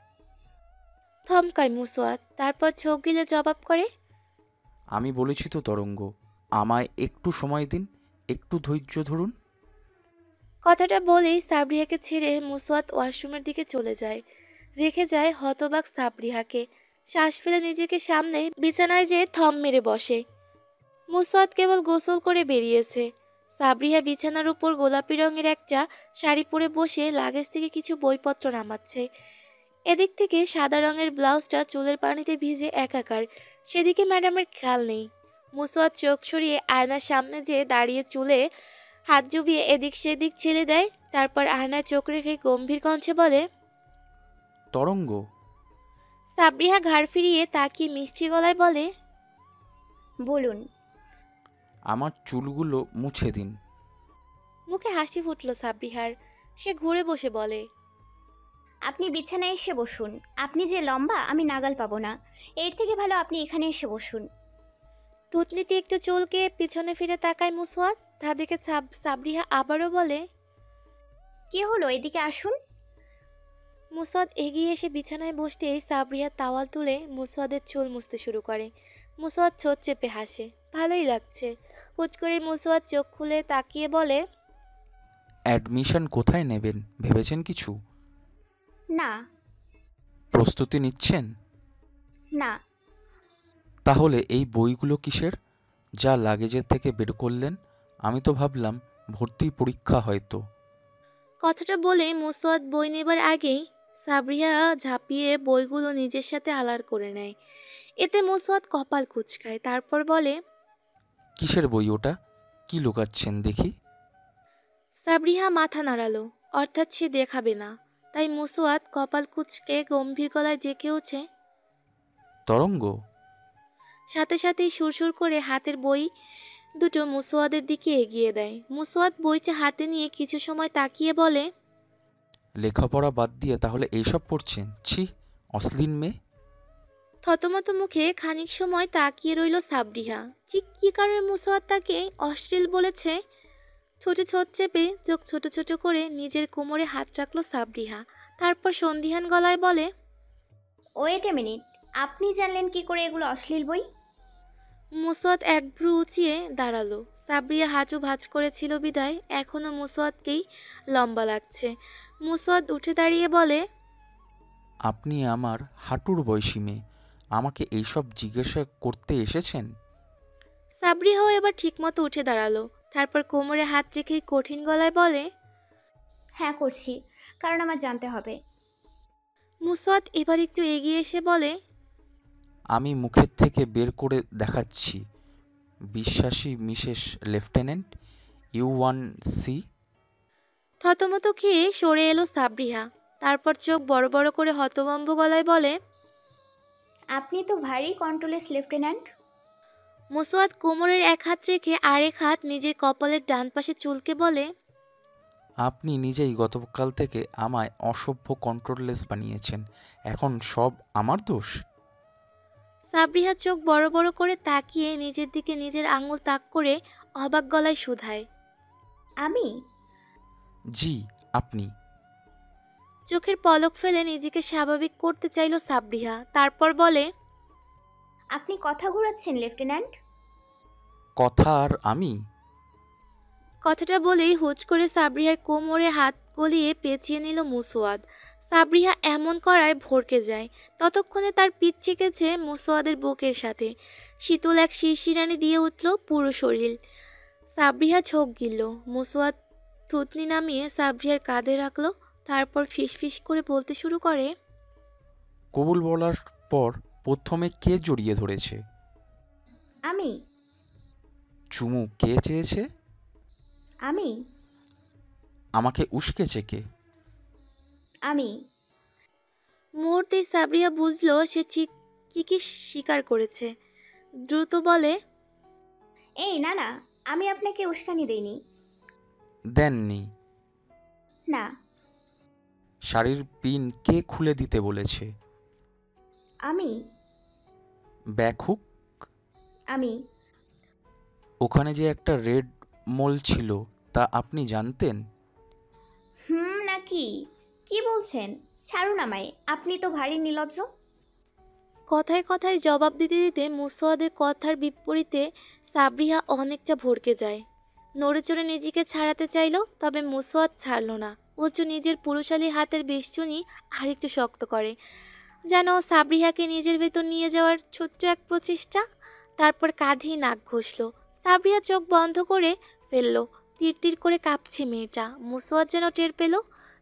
থমকায় মুসওয়াদ, তারপর চোখ গিলে জবাব করে, আমি বলেছি তো তরঙ্গ, আমায় একটু সময় দিন, একটু ধৈর্য ধরুন। কথাটা বলেই সাবরিহাকে ছেড়ে মুসওয়াদ ওয়াশরুমের দিকে চলে যায়, রেখে যায় হতবাক সাবরিহাকে। শ্বাস ফেলে নিজেকে সামনে বিছানায় যেয়ে থম মেরে বসে। মুসওয়াদ কেবল গোসল করে বেরিয়েছে। সাবরিহা বিছানার উপর গোলাপি রঙের একটা শাড়ি পরে বসে লাগেজ থেকে কিছু বইপত্র নামাচ্ছে। এদিক থেকে সাদা রঙের ব্লাউজটা চুলের পানিতে ভিজে একাকার, সেদিকে ম্যাডামের খেয়াল নেই। মুসওয়াদ চোখ সরিয়ে আয়নার সামনে যেয়ে দাঁড়িয়ে চুলে হাত জুবিয়ে এদিক সেদিক ছেলে দেয়, তারপর আয়নায় চোখ রেখে গম্ভীর কণ্ঠে বলে, তরঙ্গ। সাবরিহা ঘাড় ফিরিয়ে তাকিয়ে মিষ্টি গলায় বলে, বলুন। আমার চুলগুলো মুছে দিন। মুখে হাসি ফুটল সাবরিহার। সে ঘুরে বসে বলে, আপনি বিছানায় এসে বসুন। আপনি যে লম্বা, আমি নাগাল পাবো না। এর থেকে ভালো আপনি এখানে এসে বসুন। থুতনিতে একটু চুলকে পিছনে ফিরে তাকায় মুসওয়াত। তা দেখে সাবরিহা আবারও বলে, কি হলো, এদিকে আসুন। মুসওয়াত এগিয়ে এসে বিছানায় বসতেই সাবরিহা তাওয়াল তুলে মুসওয়াদের চুল মুছতে শুরু করে। মুসওয়াত ঠোঁট চেপে হাসে। ভালোই লাগছে। হুট করে মুসওয়াত চোখ খুলে তাকিয়ে বলে, অ্যাডমিশন কোথায় নেবেন ভেবেছেন কিছু? না। প্রস্তুতি নিচ্ছেন? না। তাহলে এই বইগুলো কিসের, যা লাগেজের থেকে বের করলেন? আমি তো ভাবলাম ভর্তি পরীক্ষা হয়তো। কথাটা বলে মুসওয়াত বই নেবার আগেই সাবরিহা ঝাঁপিয়ে বইগুলো নিজের সাথে আড়াল করে নেয়। এতে মুসওয়াত কপাল কুঁচকায়। তারপর বলে, কিসের বই ওটা? কি লুকাচ্ছেন দেখি? সাবরিহা মাথা নাড়ালো, অর্থাৎ সে দেখাবে না। তাই মুসওয়াত কপাল কুঁচকে গম্ভীর গলায় জেঁকে ওঠে। তরঙ্গ? সাথে সাথেই সুরসুর করে হাতের বই দুটো মুসওয়াদের দিকে এগিয়ে দেয়। মুসওয়াত বইটা হাতে নিয়ে কিছু সময় তাকিয়ে বলে, লেখাপড়া বাদ দিয়ে তাহলে এইসব পড়ছেন? ছি, অশ্লীল মেয়ে। থতমত মুখে খানিক সময় তাকিয়ে রইল সাবরিহা। কি কারণে মুসওয়াত তাকে অশ্লীল বলেছে? ছোটে ছোট চেপে চোখ ছোট ছোট করে নিজের কোমরে হাত রাখলো সাবরিহা। তারপর সন্দিহান গলায় বলে, ওয়েট এ মিনিট, আপনি জানলেন কি করে এগুলো অশ্লীল বই? মুসওয়াত এক ভ্রু উঁচিয়ে দাঁড়ালো। সাবরিয়া হাঁটু ভাঁজ করেছিল বিদায় এখনো মুসওয়াতকেই লম্বা লাগছে। মুসওয়াত উঠে দাঁড়িয়ে বলে, আপনি আমার হাঁটুর বয়সী মেয়ে, আমাকে এইসব জিজ্ঞাসা করতে এসেছেন? সাবরিহাও এবার ঠিকমতো উঠে দাঁড়ালো। তারপর কোমরে হাত রেখে কঠিন গলায় বলে, হ্যাঁ করছি, কারণ আমার জানতে হবে। মুসওয়াত এবার একটু এগিয়ে এসে বলে, আমি মুখের থেকে বের করে দেখাচ্ছি। বিশ্বাসী Mrs lieutenant, you wanna see? থতমত খেয়ে সরে এলো সাবরিহা। তারপর চোখ বড় বড় করে হতভম্ব গলায় বলে, আপনি তো ভারী কন্ট্রোলেস লেফটেন্যান্ট। মুসওয়াত কোমরের এক হাত রেখে আরেক হাত নিজের কপালের ডান পাশে চুলকে বলে, আপনি নিজেই গতকাল থেকে আমায় অসভ্য কন্ট্রোললেস বানিয়েছেন, এখন সব আমার দোষ? সাবরিহা চোখ বড় বড় করে তাকিয়ে নিজের দিকে নিজের আঙুল তাক করে অবাক গলায় শুধায়, আমি? জি, আপনি। চোখের পলক ফেলে নিজেকে স্বাভাবিক করতে চাইল সাবরিহা। তারপর বলে, আপনি কথা ঘোরাচ্ছেন লেফটেন্যান্ট। কথা আর আমি? কথাটা বলেই হুট করে সাবরিহার কোমরে হাত গলিয়ে পেঁচিয়ে নিল মুসওয়াদ। সাবরিহা এমন করায় ভড়কে যায়। ততক্ষণে তার পিঠ চেকেছে মুসওয়াদের বুকের সাথে। শীতল এক শিরশিরানি দিয়ে উঠল পুরো শরীর। সাবরিহা ছোক গিলল। মুসওয়াদ থুতনি নামিয়ে সাবরিহার কাঁধে রাখলো। তারপর ফিসফিস করে বলতে শুরু করে, কবুল বলার পর প্রথমে কে জড়িয়ে ধরেছে? আমি। চুমু কে চেয়েছে? আমি। আমাকে উস্কেছে কে? আমি। মুহূর্তেই সাবরিহা বুঝলো সে ঠিক কি স্বীকার করেছে। দ্রুত বলে, এই না না, আমি আপনাকে উস্কানি দেইনি। দেননি? না। শাড়ির পিন কে খুলে দিতে বলেছে? আমি। ব্যাকহুক? আমি। ওখানে যে একটা রেড মোল ছিল তা আপনি জানতেন? নাকি? কি বলছেন? ছাড়ুন আমায়, আপনি তো ভারী নির্লজ্জ। কথায় কথায় জবাব দিতে দিতে মুসওয়াদের কথার বিপরীতে সাবরিহা অনেকটা ভড়কে যায়। নড়ে চড়ে নিজেকে ছাড়াতে চাইল, তবে মুসওয়াদ ছাড়ল না। উঁচু নিজের পুরুষালী হাতের বেষ্টনী আরেকটু শক্ত করে, যেন সাবরিহাকে নিজের ভেতর নিয়ে যাওয়ার ছোট্ট এক প্রচেষ্টা। তারপর কাঁধেই নাক ঘষল। সাবরিহা চোখ বন্ধ করে ফেলল। তীর তীর করে কাঁপছে মেয়েটা। মুসওয়াদ যেন টের পেল,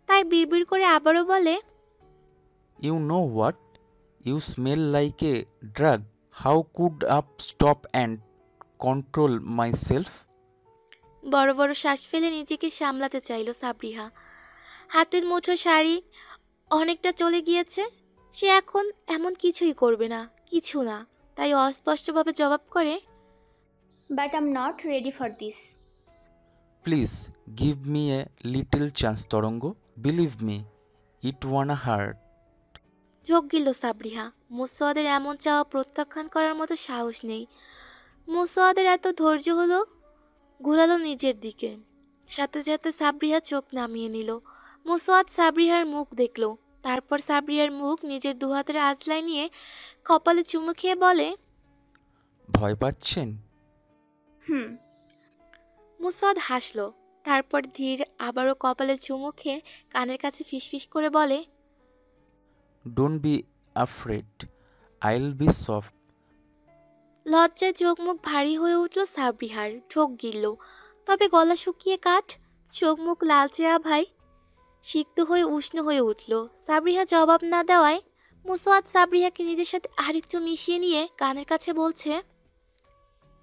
তাই বিড়বিড় করে আবারও বলে, you know what? You smell like a drug. How could up stop and control my self? বড় বড় শ্বাস ফেলে নিজেকে সামলাতে চাইল সাবরিহা। হাতের মুঠো শাড়ি অনেকটা চলে গিয়েছে। সে এখন এমন কিছুই করবে না, কিছু না। তাই অস্পষ্টভাবে জবাব করে, but I am not ready for this. Please give me a little chance তরঙ্গ, বিলিভ মি, ইট ওয়ানা হার্ট। চোখ গিলল সাবরিহা। মুসওয়াদের এমন চাওয়া প্রত্যাখ্যান করার মতো সাহস নেই। মুসওয়াদের এত ধৈর্য হলো, ঘোরালো নিজের দিকে। সাথে সাথে সাবরিহা চোখ নামিয়ে নিল। মুসওয়াদ সাবরিহার মুখ দেখল, তারপর সাবরিহার মুখ নিজের দুহাতের আঁচলায় নিয়ে কপালে চুমু খেয়ে বলে, ভয় পাচ্ছেন? হুম। মুসওয়াদ হাসলো, তারপর ধীর আবারও কপালে চুমু খেয়ে কানের কাছে ফিসফিস করে বলে, ডোন্ট বি আফ্রেড, আইল বি সফট। লজ্জায় চোখ মুখ ভারী হয়ে উঠল সাবরিহার, ঠোক গিলল, তবে গলা শুকিয়ে কাঠ, চোখ মুখ লালচে আভায় সিক্ত হয়ে উষ্ণ হয়ে উঠল। সাবরিহা জবাব না দেওয়ায় মুসওয়াদ সাবরিহাকে নিজের সাথে আরেকটু মিশিয়ে নিয়ে কানের কাছে বলছে,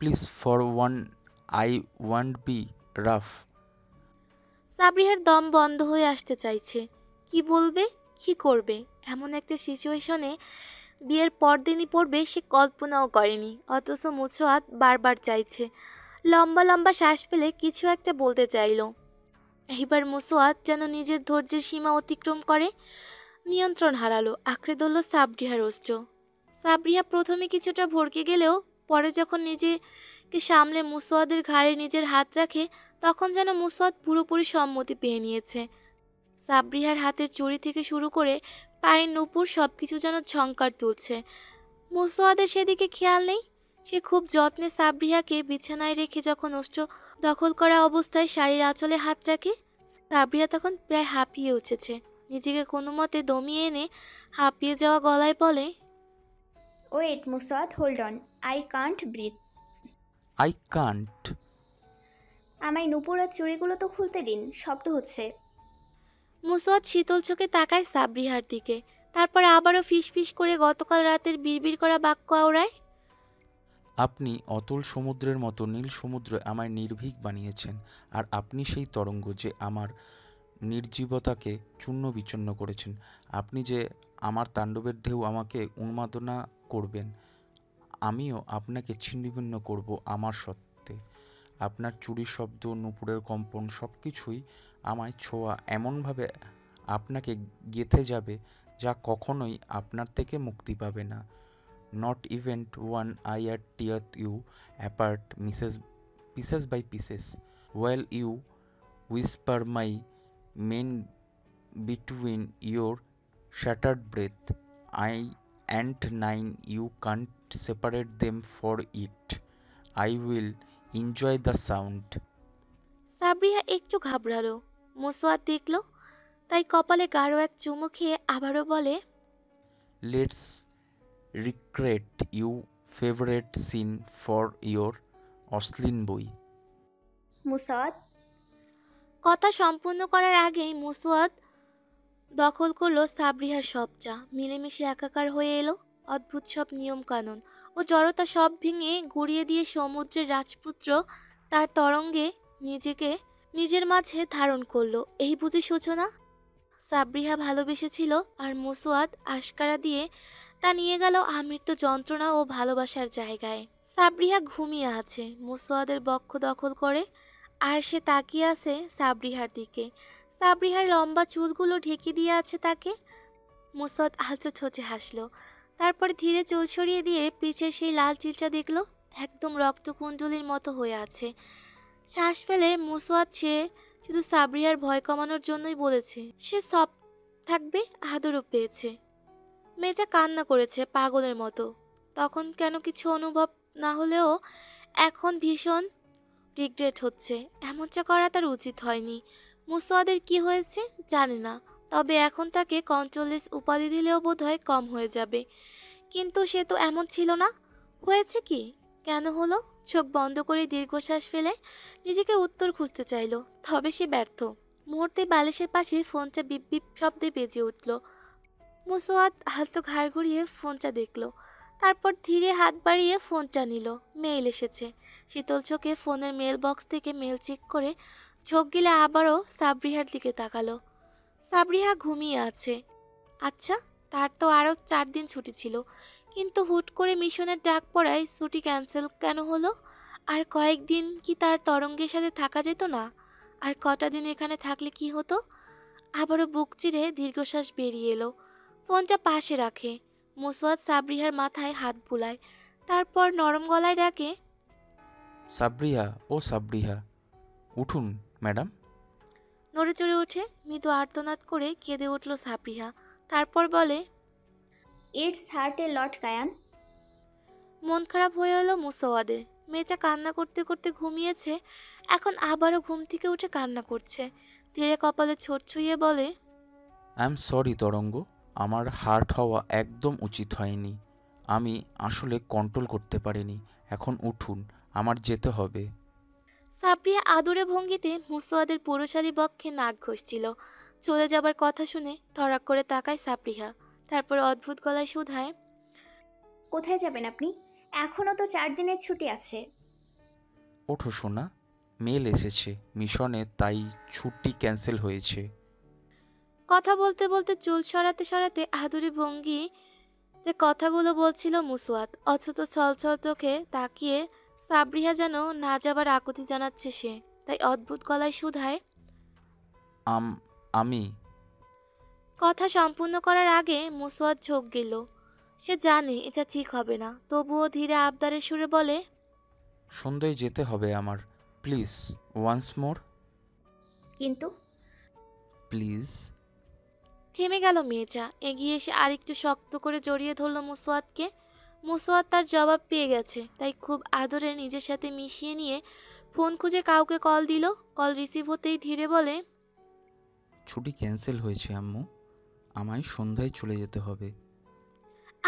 please for one, I want be rough. সাবরিহার দম বন্ধ হয়ে আসতে চাইছে। কি বলবে, কি করবে, এমন একটা সিচুয়েশনে বিয়ের পরদিনই পড়বে সে কল্পনাও করেনি। অথচ মুসওয়াদ বারবার চাইছে। লম্বা লম্বা শ্বাস ফেলে কিছু একটা বলতে চাইল। এইবার মুসওয়াদ যেন নিজের ধৈর্যের সীমা অতিক্রম করে নিয়ন্ত্রণ হারালো, আঁকড়ে ধরল সাবরিহার ওষ্ঠ। সাবরিহা প্রথমে কিছুটা ভড়কে গেলেও পরে যখন নিজেকে সামলে মুসওয়াদের ঘাড়ে নিজের হাত রাখে, তখন যেন মুসওয়াদ পুরোপুরি সম্মতি পেয়ে নিয়েছে। সাবরিহার হাতের চুড়ি থেকে শুরু করে পায়ের নুপুর সবকিছু যেন ঝংকার তুলছে। মুসওয়াদের সেদিকে খেয়াল নেই। সে খুব যত্নে সাবরিহাকে বিছানায় রেখে যখন ওষ্ঠ দখল করা অবস্থায় শাড়ির আঁচলে হাত রাখে, সাবরিহা তখন প্রায় হাঁপিয়ে উঠেছে। নিজেকে কোনো মতে দমিয়ে এনে হাঁপিয়ে যাওয়া গলায় বলে, wait Muswad, hold on, I can't breathe. I can't. আমায় নুপুর আর চুড়িগুলো তো খুলতে দিন, শব্দ হচ্ছে। মুসওয়াদ শীতল চোখে তাকায় সাবরিহার দিকে, তারপর আবারও ফিসফিস করে গতকাল রাতের বিড়বিড় করা বাক্য আওড়ায়, আপনি অতল সমুদ্রের মতো নীল সমুদ্রে আমায় নির্ভীক বানিয়েছেন, আর আপনি সেই তরঙ্গ যে আমার নির্জীবতাকে চূর্ণ বিচূর্ণ করেছেন। আপনি যে আমার তাণ্ডবের ঢেউ আমাকে উন্মাদনা করবেন, আমিও আপনাকে ছিন্নভিন্ন করব আমার সত্ত্বে। আপনার চুরির শব্দ, নুপুরের কম্পন সব কিছুই আমায় ছোঁয়া এমনভাবে আপনাকে গেঁথে যাবে যা কখনোই আপনার থেকে মুক্তি পাবে না। Not even one I are tear you apart pieces by pieces, well you whisper my men between your shattered breath. I and nine, you can't separate them for it. I will enjoy the sound. সাবরিহা একটু ঘাবড়ালো। মুসওয়াদ দেখল, তাই কপালে গাঢ় এক চুমু খেয়ে আবারও বলে, Let's recreate your favorite scene for your অশ্লীল বই। মুসওয়াদ, কথা সম্পূর্ণ করার আগেই মুসওয়াদ দখল করলো সাবরিহার সব চা, মিলেমিশে একাকার হয়ে এলো অদ্ভুত সব নিয়ম কানুন ও জড়তা সব ভেঙে গুড়িয়ে দিয়ে সমুদ্রের রাজপুত্র তার তরঙ্গে নিজেকে নিজের মাঝে ধারণ করলো। এই বুঝি সূচনা। সাবরিহা ভালোবেসেছিল, আর মুসওয়াদ আশকারা দিয়ে তা নিয়ে গেল আমৃত্যু যন্ত্রণা ও ভালোবাসার জায়গায়। সাবরিহা ঘুমিয়ে আছে মুসওয়াদের বক্ষ দখল করে, আর সে তাকিয়ে আছে সাবরিহার দিকে। সাবরিহার লম্বা চুলগুলো ঢেকে দিয়ে আছে তাকে। মুসওয়াদ আলচো ছোচে হাসলো, তারপর ধীরে চুল সরিয়ে দিয়ে পিছের সেই লাল চিলটা দেখলো, একদম রক্তকুণ্ডলীর মতো হয়ে আছে। শ্বাস ফেলে মুসওয়াদ সে শুধু সাবরিহার ভয় কমানোর জন্যই বলেছে সে সব থাকবে, আদরও পেয়েছে। মেয়েটা কান্না করেছে পাগলের মতো, তখন কেন কিছু অনুভব না হলেও এখন ভীষণ রিগ্রেট হচ্ছে। এমনটা করা তার উচিত হয়নি। মুসওয়াদের কি হয়েছে জানে না, তবে এখন তাকে কন্ট্রোলেস উপাধি দিলেও বোধহয় কম হয়ে যাবে। কিন্তু সে তো এমন ছিল না। হয়েছে কি, কেন হলো? চোখ বন্ধ করে দীর্ঘশ্বাস ফেলে নিজেকে উত্তর খুঁজতে চাইল, তবে সে ব্যর্থ। মুহূর্তে বালিশের পাশে ফোনটা বিপ বিপ শব্দে বেজে উঠল। মুসওয়াদ হালতো ঘাড় ঘুরিয়ে ফোনটা দেখল, তারপর ধীরে হাত বাড়িয়ে ফোনটা নিল। মেইল এসেছে। শীতল চোখে ফোনের মেল বক্স থেকে মেল চেক করে চোখ গেলে আবারও সাবরিহার দিকে তাকালো। সাবরিহা ঘুমিয়ে আছে। আচ্ছা, তার তো আরও 4 দিন ছুটি ছিল, কিন্তু হুট করে মিশনের ডাক পড়ায় ছুটি ক্যান্সেল কেন হলো? আর কয়েকদিন কি তার তরঙ্গের সাথে থাকা যেত না? আর কটা দিন এখানে থাকলে কি হতো? আবারও বুক চিরে দীর্ঘশ্বাস বেরিয়ে এলো। ফোনটা পাশে রাখে। মুসওয়াত সাবরিহার মাথায় হাত বুলায়, তারপর নরম গলায় ডাকে, সাবরিহা, ও সাবরিহা, উঠুন ম্যাডাম। নড়ে চড়ে ওঠে। মৃদু আর্তনাদ করে কেঁদে উঠল সাবরিহা। তারপর বলে, ইটস হার্ট এ লট কায়ান। মন খারাপ হয়ে এলো মুসওয়াদের। মেয়েটা কান্না করতে করতে ঘুমিয়েছে, এখন আবারও ঘুম থেকে উঠে কান্না করছে। ধীরে কপালে ছোট ছুঁয়ে বলে, আই এম সরি তরঙ্গ, আমার হার্ট হওয়া একদম উচিত হয়নি। আমি আসলে কন্ট্রোল করতে পারিনি। এখন উঠুন, আমার যেতে হবে। সাবরিয়া আদুরে ভঙ্গিতে মুসওয়াদের পুরুষালী বক্ষে নাক ঘষছিল। চলে যাবার কথা শুনে ধরাক করে তাকায় সাবরিহা। তারপর অদ্ভুত গলায় শুধায়, কোথায় যাবেন আপনি? এখনও তো 4 দিনের ছুটি আছে। ওঠো সোনা, মেল এসেছে মিশনে, তাই ছুটি ক্যান্সেল হয়েছে। কথা বলতে বলতে চুল সরাতে সরাতে আদুরে ভঙ্গিতে কথাগুলো বলছিল মুসওয়াত। অথচ ছলছল চোখে তাকিয়ে সাবরিহা যেন না যাবার আকুতি জানাচ্ছে সে। তাই অদ্ভুত গলায় শুধায়, আমি কথা সম্পূর্ণ করার আগে মুসওয়াত ঝোঁক গেল। সে জানে এটা ঠিক হবে না, তবুও ধীরে আবদারের সুরে বলে, সন্ধ্যায় যেতে হবে আমার, প্লিজ ওয়ান্স মোর, কিন্তু প্লিজ। থেমে গেল মেয়েটা। এগিয়ে এসে আরেকটু শক্ত করে জড়িয়ে ধরল মুসওয়াতকে। মুসওয়াত তার জবাব পেয়ে গেছে, তাই খুব আদরে নিজের সাথে মিশিয়ে নিয়ে ফোন খুঁজে কাউকে কল দিল। কল রিসিভ হতেই ধীরে বলে, ছুটি ক্যান্সেল হয়েছে আম্মু, আমায় সন্ধ্যায় চলে যেতে হবে।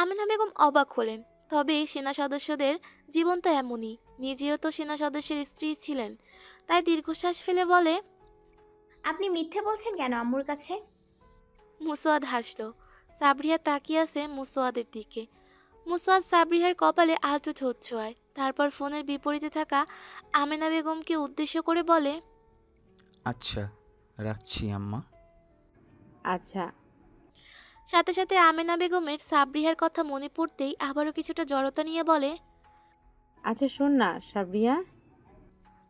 আমিনা বেগম অবাক হলেন। তবে সেনা সদস্যদের জীবন তো এমনই, নিজেও তো সেনা সদস্যের স্ত্রী ছিলেন। তাই দীর্ঘশ্বাস ফেলে বলে, আপনি মিথ্যে বলছেন কেন আম্মুর কাছে? মুসওয়াদ হাসল। সাবরিহা তাকিয়ে আছে মুসওয়াদের দিকে। মুসওয়াদ সাবরিহার কপালে আলতো ঠোঁট ছোঁয়ায়। তারপর ফোনের বিপরীতে থাকা আমেনা বেগমকে উদ্দেশ্য করে বলে, আচ্ছা, রাখছি আম্মা। আচ্ছা। সাথে সাথে আমেনা বেগমের সাবরিহার কথা মনে পড়তেই আবারও কিছুটা জড়তা নিয়ে বলে, আচ্ছা শোন না সাবরিয়া।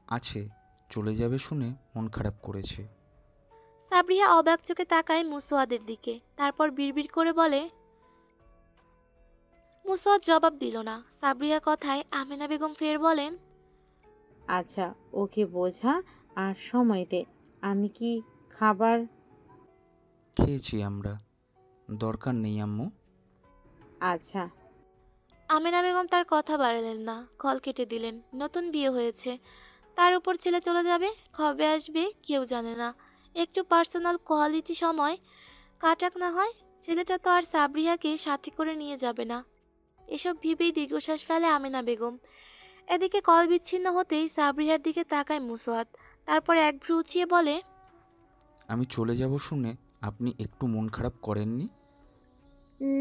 আছে, চলে যাবে শুনে মন খারাপ করেছে। সাবরিহা অবাক চোখে তাকায় মুসওয়াদের দিকে। তারপর বিড়বিড় করে বলে, মুসওয়াদ জবাব দিল না। সাবরিহার কথায় আমেনা বেগম ফের বলেন, আচ্ছা ওকে বোঝা আর সময় দে। আমি কি খাবার? খেয়েছি আমরা, দরকার নেই আম্মু। আচ্ছা। আমেনা বেগম তার কথা বাড়ালেন না, কল কেটে দিলেন। নতুন বিয়ে হয়েছে, তার উপর ছেলে চলে যাবে, কবে আসবে কেউ জানে না। একটু পার্সোনাল কোয়ালিটি সময় কাটাক না হয়। ছেলেটা তো আর সাবরিহাকে সাথে করে নিয়ে যাবে না। এসব ভেবেই দীর্ঘশ্বাস ফেলে আমেনা বেগম। এদিকে কল বিচ্ছিন্ন হতেই সাবরিহার দিকে তাকায় মুসওয়াত। তারপর এক ভ্রু উঁচিয়ে বলে, আমি চলে যাব শুনে আপনি একটু মন খারাপ করেননি?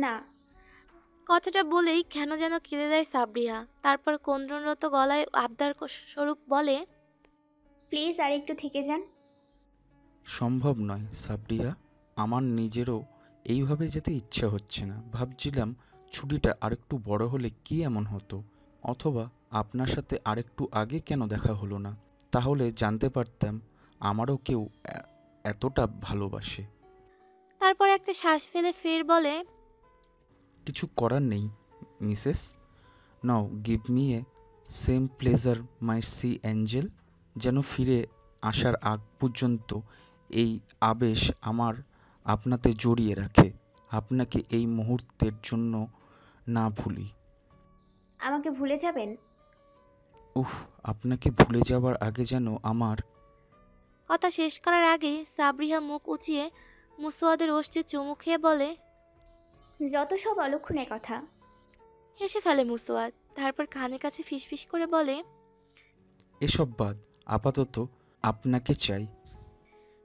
না। কথাটা বলেই কেন যেন কেঁদে দেয় সাবরিহা। তারপর ক্রন্দনরত গলায় আবদার স্বরূপ বলে, প্লিজ আর একটু থেকে যান। সম্ভব নয় সাবরিয়া, আমার নিজেরও এইভাবে যেতে ইচ্ছে হচ্ছে না। ভাবছিলাম ছুটিটা আরেকটু বড় হলে কি এমন হতো, অথবা আপনার সাথে আরেকটু আগে কেন দেখা হলো না, তাহলে জানতে পারতাম আমারও কেউ এতটা ভালোবাসে। তারপর একটা শ্বাস ফেলে ফের বলে, কিছু করার নেই Mrs, now give me a same pleasure my see angel. যেন ফিরে আসার আগ পর্যন্ত এই আবেশ আমার আপনাতে জড়িয়ে রাখে, আপনাকে এই মুহূর্তের জন্য না ভুলি। আমাকে ভুলে যাবেন? উফ, আপনাকে ভুলে যাওয়ার আগে যেন আমার। কথা শেষ করার আগেই সাবরিহা মুখ উঁচিয়ে মুসওয়াদের ওষ্ঠে চুমু খেয়ে বলে, যত সব অলক্ষণের কথা। হেসে ফেলে মুসওয়াদ। তারপর কানে কাছে ফিসফিস করে বলে, এসব বাদ, আপাতত আপনাকে চাই।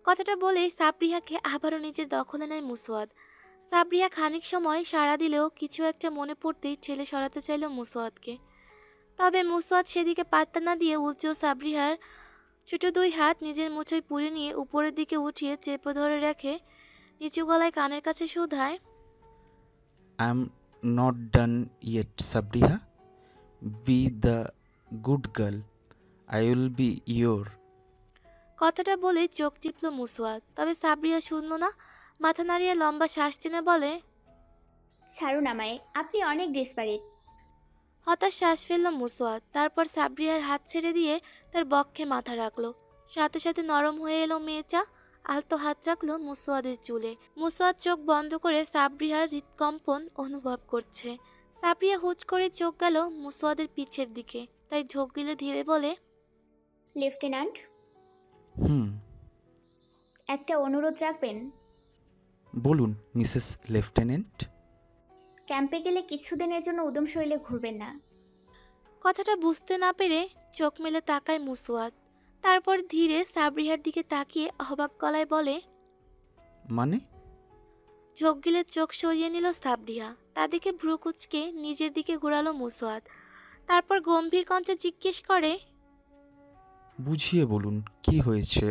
কথাটা বলেই সাবরিহাকে আবারও নিজের দখলে নেয় মুসওয়াদ। সাবরিহা খানিক সময় সাড়া দিলেও কিছু একটা মনে পড়তেই ঠেলে সরাতে চাইল মুসওয়াদকে। তবে মুসওয়াদ সেদিকে পাত্তা না দিয়ে উল্টো সাবরিহার ছোট 2 হাত নিজের মুঠোয় পুড়ে নিয়ে উপরের দিকে উঠিয়ে চেপে ধরে রেখে নিচু গলায় কানের কাছে শুধায়, I am not done yet Sabriha, be the good girl I will be your. কথাটা বলে চোখ টিপল মুসওয়াদ, তবে সাবরিয়া শুনল না। মাথা নাড়িয়ে লম্বা শ্বাস টেনে বলে, ছাড়ুন আমায়, আপনি অনেক ডেসপারেট। হতাশ শ্বাস ফেলল মুসওয়াদ। তারপর সাবরিয়ার হাত ছেড়ে দিয়ে তার বক্ষে মাথা রাখলো। সাথে সাথে নরম হয়ে এলো মেয়েটা। আলতো হাত রাখলো মুসওয়াদের চুলে। মুসওয়াদ চোখ বন্ধ করে সাবরিয়ার হৃদকম্পন অনুভব করছে। সাবরিয়া হুট করে চোখ গেল মুসওয়াদের পিছের দিকে, তাই ঝোঁক গিলে ধীরে বলে, লেফটেন্যান্ট, হুম, একটা অনুরোধ রাখবেন? বলুন মিসেস লেফটেন্যান্ট। ক্যাম্পে গেলে কিছুদিনের জন্য উদম শরীরে ঘুরবেন না। কথাটা বুঝতে না পেরে চোখ মেলে তাকায় মুসওয়াদ। তারপর ধীরে সাবরিহার দিকে তাকিয়ে অবাক গলায় বলে, মানে? চোখ গিলে চোখ সরিয়ে নিল সাবরিহা। তা দেখে ভ্রু কুচকে নিজের দিকে ঘোরালো মুসওয়াদ। তারপর গম্ভীর কণ্ঠে জিজ্ঞেস করে, বুঝিয়ে বলুন কি হয়েছে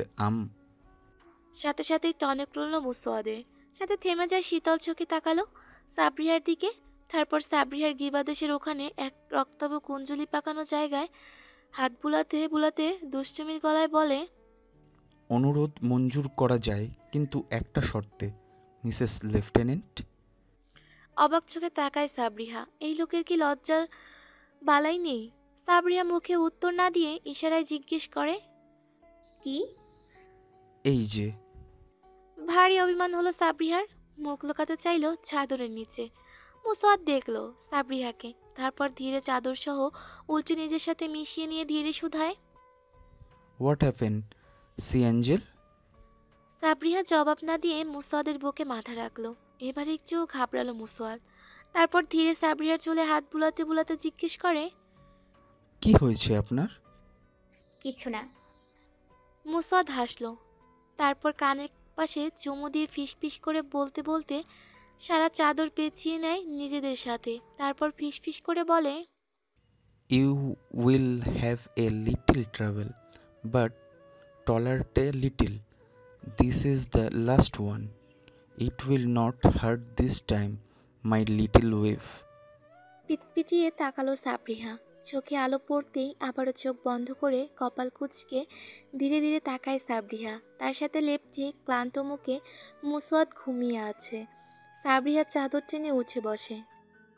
সাথে সাথেই টনক নড়ল মুসওয়াদের। সাথে থেমে যায়, শীতল চোখে তাকালো সাবরিহার দিকে। তারপর সাবরিহার গিবাদেশের ওখানে এক রক্তাভ কুঞ্জলি পাকানো জায়গায় হাত বুলাতে বুলাতে দুষ্টুমির গলায় বলে, অনুরোধ মঞ্জুর করা যায়, কিন্তু একটা শর্তে মিসেস লেফটেন্যান্ট। অবাক চোখে তাকায় সাবরিহা। এই লোকের কি লজ্জার বালাই নেই? সাবরিহা মুখে উত্তর না দিয়ে ইশারায় জিজ্ঞেস করে, কি? এই যে। ভারী অভিমান হলো সাবরিহার। মুখ লুকাতে চাইলো চাদরের নিচে। মুসওয়াদ দেখলো সাবরিহাকে। তারপর ধীরে চাদর সহ উল্টে নিজের সাথে মিশিয়ে নিয়ে ধীরে শুধায়, হোয়াট হ্যাপেন সি অ্যাঞ্জেল? সাবরিহা জবাব না দিয়ে মুসওয়াদের বুকে মাথা রাখলো। এবার একটু ঘাবড়ালো মুসওয়াদ। তারপর ধীরে সাবরিহার চুলে হাত বুলাতে বুলাতে জিজ্ঞেস করে, কি হয়েছে আপনার? কিছু না। মুসওয়াদ হাসলো। তারপর কানের পাশে চুমু দিয়ে ফিসফিস করে বলতে বলতে সারা চাদর পেঁচিয়ে নেয় নিজেদের সাথে। তারপর ফিসফিস করে বলে, you will have a little travel, but tolerate a little. This is the last one. It will not hurt this time, my little wave. পিটপিটিয়ে তাকালো সাবরিহা। চোখে আলো পড়তেই আবারও চোখ বন্ধ করে কপাল কুঁচকে ধীরে ধীরে তাকায় সাবরিহা। তার সাথে লেপটে ক্লান্ত মুখে মুসওয়াদ ঘুমিয়ে আছে। সাবরিহা চাদর টেনে উঠে বসে।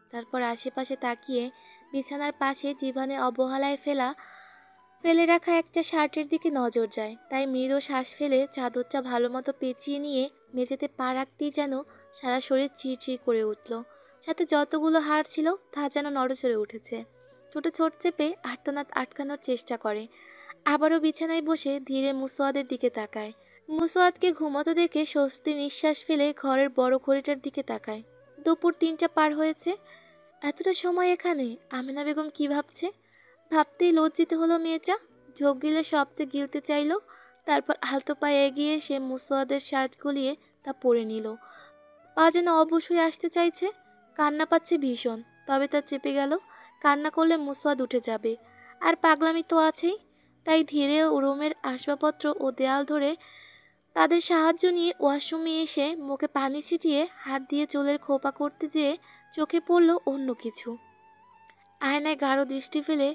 তারপর আশেপাশে তাকিয়ে বিছানার পাশে ডিভানে অবহেলায় ফেলে রাখা একটা শার্টের দিকে নজর যায়। তাই মৃদু শ্বাস ফেলে চাদরটা ভালো মতো পেঁচিয়ে নিয়ে মেঝেতে পা রাখতেই যেন সারা শরীর চিরচির করে উঠল। সাথে যতগুলো হাড় ছিল তা যেন নড়েচড়ে উঠেছে। ছোট ছোট চেপে আর্তনাদ আটকানোর চেষ্টা করে। আবারও বিছানায় বসে ধীরে মুসওয়াদের দিকে তাকায়। মুসওয়াদকে ঘুমোতে দেখে স্বস্তি নিঃশ্বাস ফেলে ঘরের বড় ঘড়িটার দিকে তাকায়। দুপুর 3টা পার হয়েছে। এতটা সময় এখানে আমেনা বেগম কি ভাবছে? ভাবতেই লজ্জিত হলো মেয়েটা। ঝোঁক গিলে শব্দে গিলতে চাইল। তারপর আলতো পায়ে এগিয়ে সে মুসওয়াদের শার্ট গলিয়ে তা পরে নিল। পা যেন অবশ্যই আসতে চাইছে। কান্না পাচ্ছে ভীষণ, তবে তা চেপে গেল। কান্না করলে মুসওয়াদ উঠে যাবে, আর পাগলামি তো আছেই। তাই ধীরে রুমের আসবাবপত্র ও দেয়াল ধরে তাদের সাহায্য নিয়ে ওয়াশরুমে এসে মুখে পানি ছিটিয়ে হাত দিয়ে চুলের খোপা করতে যেয়ে চোখে পড়ল অন্য কিছু। আয়নায় গাঢ় দৃষ্টি ফেলে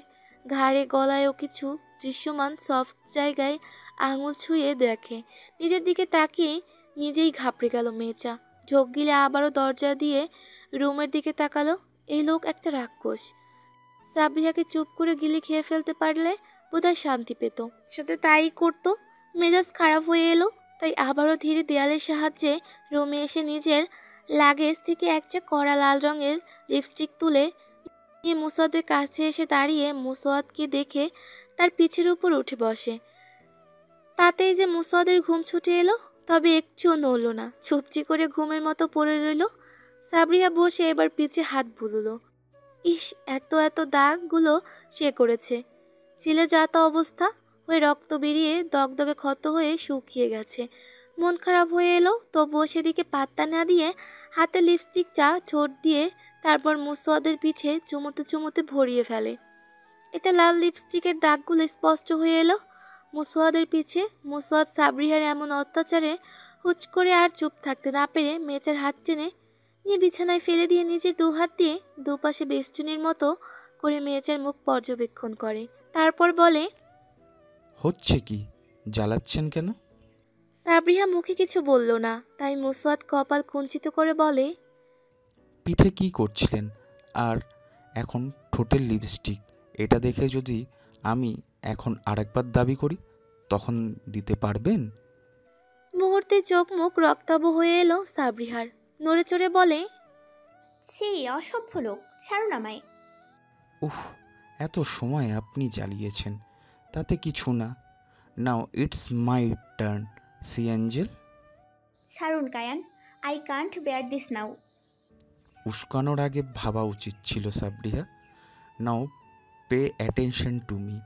ঘাড়ে গলায়ও কিছু দৃশ্যমান সফট জায়গায় আঙুল ছুঁয়ে দেখে। নিজের দিকে তাকিয়ে নিজেই ঘাবড়ে গেল মেয়েটা। ঝোঁক গিলে আবারও দরজা দিয়ে রুমের দিকে তাকালো। এই লোক একটা রাক্ষস। সাবরিয়াকে চুপ করে গিলে খেয়ে ফেলতে পারলে বোধহয় শান্তি পেত। সাথে তাই করতো। মেজাজ খারাপ হয়ে এলো। তাই আবারও ধীরে দেয়ালের সাহায্যে রুমে এসে নিজের লাগেজ থেকে একটা কড়া লাল রঙের লিপস্টিক তুলে নিয়ে মুসওয়াদের কাছে এসে দাঁড়িয়ে মুসওয়াদকে দেখে তার পিঠের উপর উঠে বসে। তাতেই যে মুসওয়াদের ঘুম ছুটে এলো, তবে একটুও নড়ল না। চুপচি করে ঘুমের মতো পড়ে রইল। সাবরিয়া বসে এবার পিঠে হাত বুললো। ইস, এত এত দাগগুলো সে করেছে। চিলে যাতা অবস্থা হয়ে রক্ত বেরিয়ে দগদগে ক্ষত হয়ে শুকিয়ে গেছে। মন খারাপ হয়ে এলো, তবুও সেদিকে পাত্তা না দিয়ে হাতে লিপস্টিকটা ঠোঁট দিয়ে তারপর মুসওয়াদের পিঠে চুমুতে চুমুতে ভরিয়ে ফেলে। এতে লাল লিপস্টিকের দাগগুলো স্পষ্ট হয়ে এলো মুসওয়াদের পিছে। মুসওয়াদ সাবরিহার এমন অত্যাচারে হুট করে আর চুপ থাকতে না পেরে মেয়েটার হাত টেনে নিয়ে বিছানায় ফেলে দিয়ে নিজের দুহাত দিয়ে দুপাশে বেষ্টনীর মতো করে মেয়েটার মুখ পর্যবেক্ষণ করে। তারপর বলে, হচ্ছে কি? জ্বালাচ্ছেন কেন? সাবরিহা মুখে কিছু বলল না, তাই মুসওয়াদ কপাল কুঞ্চিত করে বলে, পিঠে কি করছিলেন? আর এখন ঠোঁটের লিপস্টিক, এটা দেখে যদি আমি এখন আরেকবার দাবি করি তখন দিতে পারবেন? মুহূর্তে চোখ মুখ রক্তাভ হয়ে এলো সাবরিহার। নড়ে চড়ে বলে, ছি, অসভ্য লোক, ছাড়ুন আমায়। উফ, এত সময় আপনি জ্বালিয়েছেন, তাতে কিছু না। Now it's my turn, see angel. ছাড়ুন Kayan, I can't bear this now. উস্কানোর আগে ভাবা উচিত ছিল Sabriha. Now pay attention to me.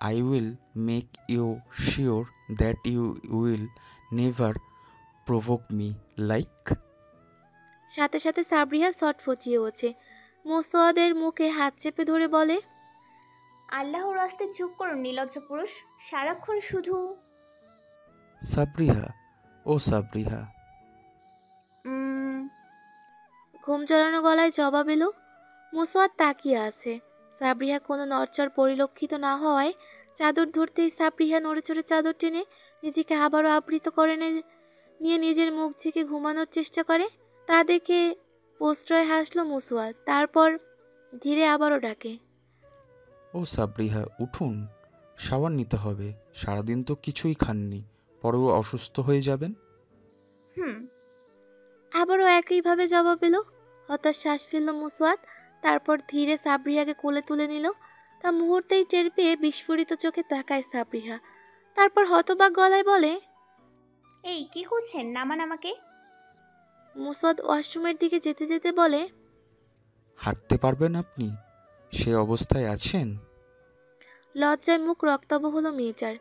I will make you sure that you will never provoke me like. সাথে সাথে সাবরিহা ছটফচিয়ে ওঠে। মুসওয়াদের মুখে হাত চেপে ধরে বলে, আল্লাহর রাস্তে চুপ করুন নির্লজ্জ পুরুষ, সারাক্ষণ শুধু সাবরিহা, ও সাবরিহা। ঘুম জড়ানো গলায় জবাব এলো। মুসওয়াদ তাকিয়ে আছে। সাবরিহা কোনো নড়চড় পরিলক্ষিত না হওয়ায় চাদর ধরতেই সাবরিহা নড়ে চড়ে চাদর টেনে নিজেকে আবারও আবৃত করে নিয়ে নিজের মুখ ঝেঁকে ঘুমানোর চেষ্টা করে। তা দেখে প্রশ্রয় হাসলো মুসওয়াদ। তারপর ধীরে আবারও ডাকে, ও সাবরিহা, উঠুন, শাওয়ার নিতে হবে। সারাদিন তো কিছুই খাননি, পরেও অসুস্থ হয়ে যাবেন। হুম। আবারও একইভাবে জবাব এলো। হতাশ শ্বাস ফেলল মুসওয়াদ। তারপর ধীরে সাবরিহাকে কোলে তুলে নিল। তা মুহূর্তেই টের পেয়ে বিস্ফোরিত চোখে তাকায় সাবরিহা। তারপর হতবাক গলায় বলে, এই কি করছেন, নামান আমাকে। মুসওয়াদ ওয়াশরুমের দিকে যেতে যেতে বলে, হাঁটতে পারবেন আপনি? সে অবস্থায় আছেন? লজ্জায় মুখ রক্তাভ হলো মেয়েটার।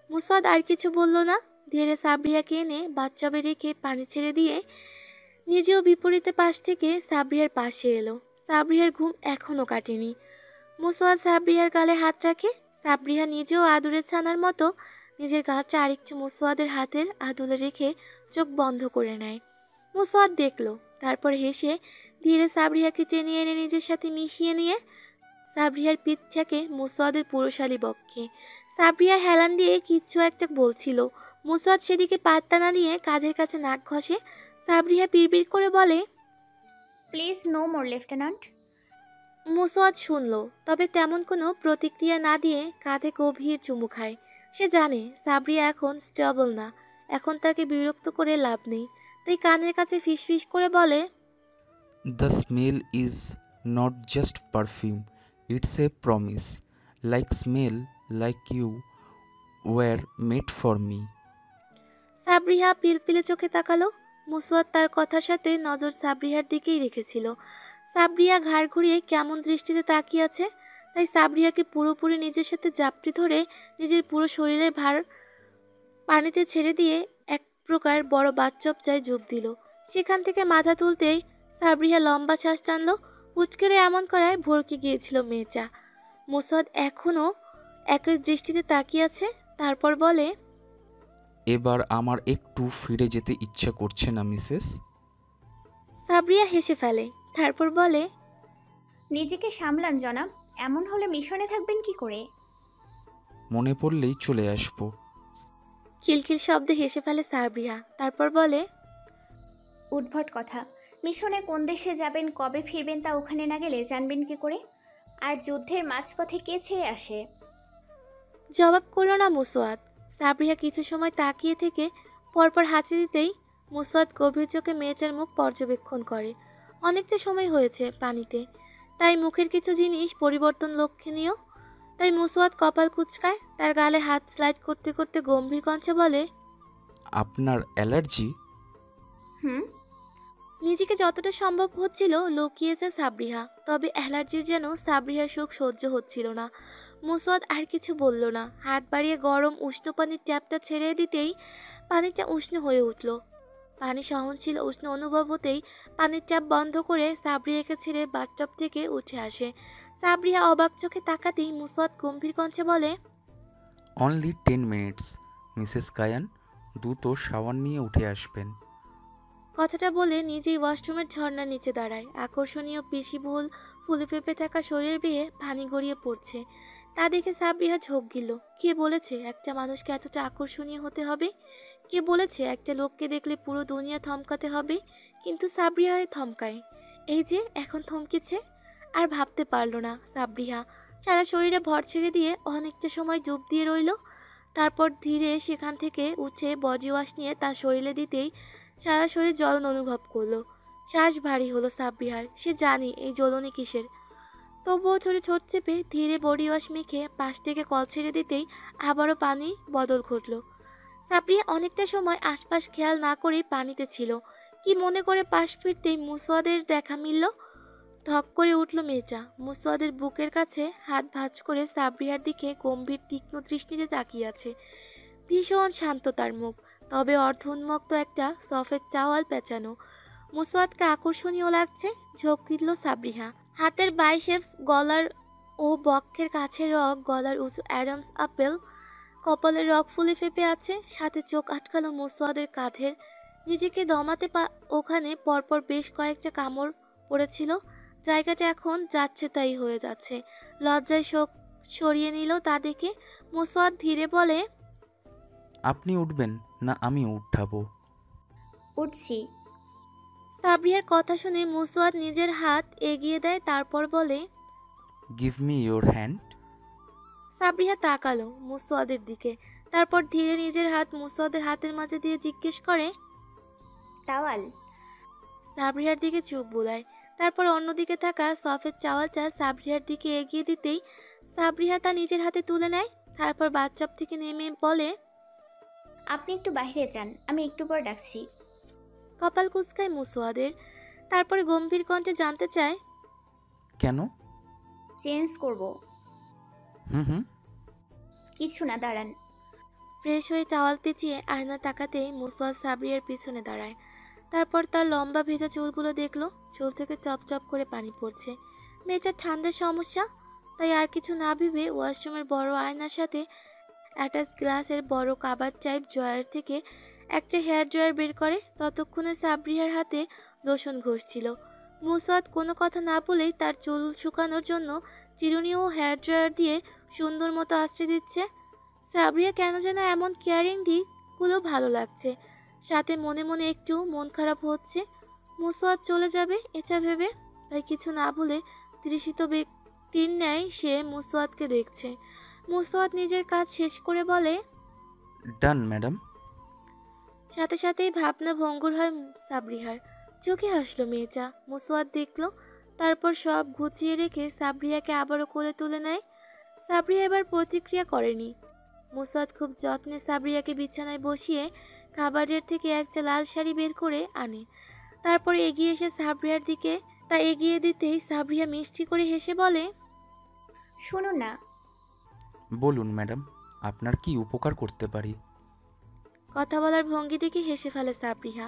মুসওয়াদ আর কিছু বলল না। ধীরে সাবরিহাকে এনে বাথটবে রেখে পানি ছেড়ে দিয়ে নিজেও বিপরীতে পাশ থেকে সাবরিহার পাশে এলো। সাবরিহার ঘুম এখনো কাটেনি। মুসওয়াদ সাবরিহার গালে হাত রাখে। সাবরিহা নিজেও আদুরে ছানার মতো নিজের গালটা আরেকটু মুসওয়াদের হাতের আদুলে রেখে চোখ বন্ধ করে নেয়। মুসওয়াদ দেখলো, তারপর হেসে ধীরে সাবরিহাকে টেনে এনে নিজের সাথে মিশিয়ে নিয়ে সাবরিহার পিচ্ছাকে মুসওয়াদের পুরুষালী বক্ষে। সাবরিহা হেলান দিয়ে কিচ্ছু একটা বলছিল। মুসওয়াদ সেদিকে পাত্তা না দিয়ে কাঁধের কাছে নাক ঘষে। সাবরিহা বিড়বিড় করে বলে, প্লিজ নো মোর লেফটেন্যান্ট। মুসওয়াদ শুনল, তবে তেমন কোনো প্রতিক্রিয়া না দিয়ে কাঁধে গভীর চুমু খায়। সে জানে সাবরিয়া এখন স্টেবল না, এখন তাকে বিরক্ত করে লাভ নেই। তাই কানের কাছে ফিসফিস করে বলে, the smell is not just perfume, it's a promise. Like smell like you were made for me. Sabriha পিলপিলে চোখে তাকালো। মুসওয়াদ তার কথার সাথে নজর সাবরিহার দিকেই রেখেছিল। সাবরিয়া ঘাড় ঘুরিয়ে কেমন দৃষ্টিতে তাকিয়ে আছে। তাই সাবরিয়াকে পুরোপুরি নিজের সাথে জাপটে ধরে নিজের পুরো শরীরের ভার পানিতে ছেড়ে দিয়ে এক প্রকার বড় বাথটবটায় ডুব দিল। সেখান থেকে মাথা তুলতেই সাবরিয়া লম্বা শ্বাস টানলো। উচকেরে এমন করায় ভরকে গিয়েছিল মেয়েটা। মুসওয়াদ এখনও একই দৃষ্টিতে তাকিয়ে আছে। তারপর বলে, এবার আমার একটু ফিরে যেতে ইচ্ছা করছে না মিসেস। সাবরিয়া হেসে ফেলে। তারপর বলে, নিজেকে সামলান জনাব, এমন হলে মিশনে থাকবেন কি করে। মনে পড়লেই চলে আসবো। খিলখিল শব্দে হেসে ফেলে সাবরিয়া। তারপর বলে, উদ্ভট কথা। মিশনে কোন দেশে যাবেন, কবে ফিরবেন তা ওখানে না গেলে জানবেন কি করে। আর যুদ্ধের মাঝপথে কে ছেড়ে আসে। জবাব করল না মুসওয়াদ। সাবরিয়া কিছু সময় তাকিয়ে থেকে পরপর হাঁচি দিতেই মুসওয়াদ গভীর চোখে মেয়েটার মুখ পর্যবেক্ষণ করে। অনেকটা সময় হয়েছে পানিতে, তাই মুখের কিছু জিনিস পরিবর্তন লক্ষণীয়। তাই মুসওয়াদ কপাল কুঁচকায়। তার গালে হাত স্লাইড করতে করতে গম্ভীর কণ্ঠে বলে, আপনার অ্যালার্জি? হুম। নিজেকে যতটা সম্ভব হচ্ছিল লুকিয়েছে সাবরিহা, তবে অ্যালার্জির যেন সাবরিহার সুখ সহ্য হচ্ছিল না। মুসওয়াদ আর কিছু বলল না। হাত বাড়িয়ে গরম উষ্ণ পানির ট্যাপটা ছেড়ে দিতেই পানিটা উষ্ণ হয়ে উঠল। পানি সহনশীল উষ্ণ অনুভব হতেই পানির ট্যাপ বন্ধ করে সাবরিয়াকে ছেড়ে বাথটব থেকে উঠে আসে। সাবরিয়া অবাক চোখে তাকাতেই মুসওয়াদ গম্ভীর কণ্ঠে বলে, অনলি 10 মিনিটস মিসেস কায়ান, দ্রুত শাওয়ার নিয়ে উঠে আসবেন। কথাটা বলে নিজেই ওয়াশরুমের ঝর্ণার নিচে দাঁড়ায়। আকর্ষণীয় পেশিবহুল ফুলে ফেঁপে থাকা শরীর বেয়ে পানি গড়িয়ে পড়ছে। তা দেখে সাবরিহা ঝোঁক গেল। কে বলেছে একটা মানুষকে এতটা আকর্ষণীয় হতে হবে? কে বলেছে একটা লোককে দেখলে পুরো দুনিয়া থমকাতে হবে? কিন্তু সাবরিহা থমকায়। এই যে এখন থমকেছে। আর ভাবতে পারল না সাবরিহা। সারা শরীরে ভর ছেড়ে দিয়ে অনেকটা সময় ডুব দিয়ে রইল। তারপর ধীরে সেখান থেকে উঠে বডি ওয়াশ নিয়ে তার শরীরে দিতেই সারা শরীর জ্বলন অনুভব করলো। শ্বাস ভারী হলো সাবরিহার। সে জানে এই জ্বলনি কিসের। তবুও ঠোঁট চেপে ধীরে বডি ওয়াশ মেখে পাশ থেকে কল ছেড়ে দিতেই আবারও পানি বদল ঘটল। সাবরিয়া অনেকটা সময় আশপাশ খেয়াল না করেই পানিতে ছিল। কি মনে করে পাশ ফিরতেই মুসাদের দেখা মিলল। ধক করে উঠল মেয়েটা। মুসাদের বুকের কাছে হাত ভাঁজ করে সাবরিয়ার দিকে গম্ভীর তীক্ষ্ণ দৃষ্টিতে তাকিয়ে আছে। ভীষণ শান্ত তার মুখ, তবে অর্ধ উন্মুক্ত একটা সফেদ টাওয়াল পেঁচানো। মুসাদকে আকর্ষণীয় লাগছে। ঝোঁক দিল সাবরিহা। হাতের বাইসেপস, গলার ও বক্ষের কাছের রগ, গলার উঁচু অ্যাডামস আপেল, কপালের রগ ফুলে ফেপে আছে। সাথে চোখ আটকালো মুসাদের কাঁধের। নিজেকে দমাতে ওখানে পরপর বেশ কয়েকটা কামড় পড়েছিল। জায়গাটা এখন যাচ্ছে তাই হয়ে যাচ্ছে। লজ্জায় শোক সরিয়ে নিল তা দেখে। মুসাদ ধীরে বলে, আপনি উঠবেন না আমি উঠাবো? উঠছি। সাবরিয়ার কথা শুনে মুসাদ নিজের হাত এগিয়ে দেয়, তারপর বলে, গিভ মি ইয়োর হ্যান্ড। সাবরিহা তাকালো মুসাদের দিকে। তারপর ধীরে নিজের হাত মুসাদের হাতের মাঝে দিয়ে জিজ্ঞেস করে, টাওয়াল? সাবরিহার দিকে চোখ বুলায়। তারপর অন্যদিকে থাকা সফেদ চাওয়ালটা সাবরিহার দিকে এগিয়ে দিতেই সাবরিহা তা নিজের হাতে তুলে নেয়। তারপর বাথটব থেকে নেমে বলে, আপনি একটু বাইরে যান, আমি একটু পর ডাকছি। কপাল কুঁচকায় মুসাদের। তারপরে গম্ভীর কণ্ঠে জানতে চায়, কেন? চেঞ্জ করব। হুম। কিছু না, দাঁড়ান। ফ্রেশ হয়ে টাওয়াল পেঁচিয়ে আয়না তাকাতেই মুসাদ সাবরিয়ার পিছনে দাঁড়ায়। তারপর তার লম্বা ভেজা চুলগুলো দেখলো। চুল থেকে চপ চপ করে পানি পড়ছে। মেয়েটার ঠান্ডার সমস্যা। তাই আর কিছু না ভেবে ওয়াশরুমের বড় আয়নার সাথে অ্যাটাচ গ্লাসের বড় কাবার টাইপ ড্রয়ার থেকে একটা হেয়ার ড্রয়ার বের করে। ততক্ষণে সাবরিয়ার হাতে লোশন ঘষছিল। মুসাদ কোনো কথা না বলেই তার চুল শুকানোর জন্য চিরুনি ও হেয়ার ড্রয়ার দিয়ে সুন্দর মতো আশ্রয় দিচ্ছে। সাবরিয়া কেন যেন এমন কেয়ারিং দিকগুলো ভালো লাগছে। সাথে মনে মনে একটু মন খারাপ হচ্ছে। মুসাদ চলে যাবে এটা ভেবে। তাই কিছু না বলে তৃষিত ব্যক্তির ন্যায় সে মুসাদকে দেখছে। মুসাদ নিজের কাজ শেষ করে বলে, ডান ম্যাডাম। সাথে সাথেই ভাবনা ভঙ্গুর হয় সাবরিহার। চোখে হাসলো মেয়েটা। মুসাদ দেখলো। তারপর সব গুছিয়ে রেখে সাবরিয়াকে আবারও কোলে তুলে নেয়। সাবরিয়া এবার প্রতিক্রিয়া করেনি। মুসাদ খুব যত্নে সাবরিয়াকে বিছানায় বসিয়ে কাবার্ডের থেকে একটা লাল শাড়ি বের করে আনে। তারপর এগিয়ে এসে সাবরিয়ার দিকে তা এগিয়ে দিতেই সাবরিয়া মিষ্টি করে হেসে বলে, শুনুন না। বলুন ম্যাডাম, আপনার কি উপকার করতে পারি? কথা বলার ভঙ্গি দেখে হেসে ফেলে সাবরিহা।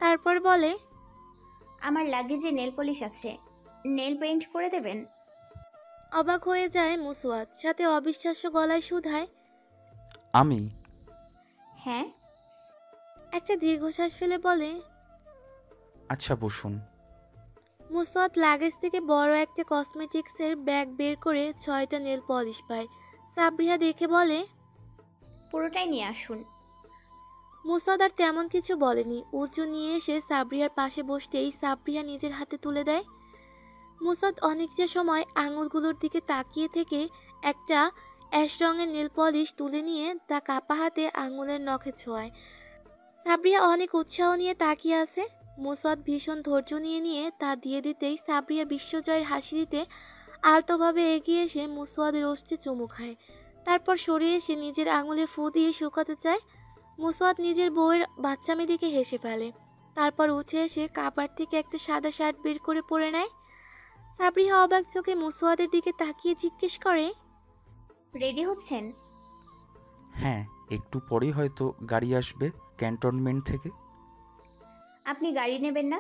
তারপর বলে, আমার লাগেজে নেল পলিশ আছে, নেল পেইন্ট করে দেবেন? অবাক হয়ে যায় মুসাদ। সাথে অবিশ্বাস্য গলায় শুধায়, আমি? হ্যাঁ। একটা দীর্ঘশ্বাস ফেলে বলে, আচ্ছা বসুন। মুসাদ লাগেজ থেকে বড় একটা কসমেটিক্সের ব্যাগ বের করে 6টা নেল পলিশ পায়। সাবরিহা দেখে বলে, পুরোটাই নিয়ে আসুন। মুসাদ আর তেমন কিছু বলেনি। উঁচু নিয়ে এসে সাবরিয়ার পাশে বসতেই সাবরিয়া নিজের হাতে তুলে দেয়। মুসাদ অনেকটা সময় আঙুলগুলোর দিকে তাকিয়ে থেকে একটা অ্যাশ রঙের নেল পলিশ তুলে নিয়ে তা কাপা হাতে আঙুলের নখে ছোঁয়ায়। সাবরিয়া অনেক উৎসাহ নিয়ে তাকিয়ে আছে। মুসাদ ভীষণ ধৈর্য নিয়ে তা দিয়ে দিতেই সাবরিয়া বিশ্বজয়ের হাসি দিতে আলতোভাবে এগিয়ে এসে মুসাদের ওষ্ঠে চুমু খায়। তারপর সরে এসে নিজের আঙুলে ফু দিয়ে শুকাতে চায়। মুসাদ নিজের বউয়ের বাচ্চামি দিকে হেসে ফেলে। তারপর উঠে এসে কাপড় থেকে একটা সাদা শার্ট বের করে পরে নেয়। সাবরিহা অবাক চোখে মুসাদের দিকে তাকিয়ে জিজ্ঞেস করে, রেডি হচ্ছেন? হ্যাঁ, একটু পরেই হয়তো গাড়ি আসবে ক্যান্টনমেন্ট থেকে। আপনি গাড়ি নেবেন না?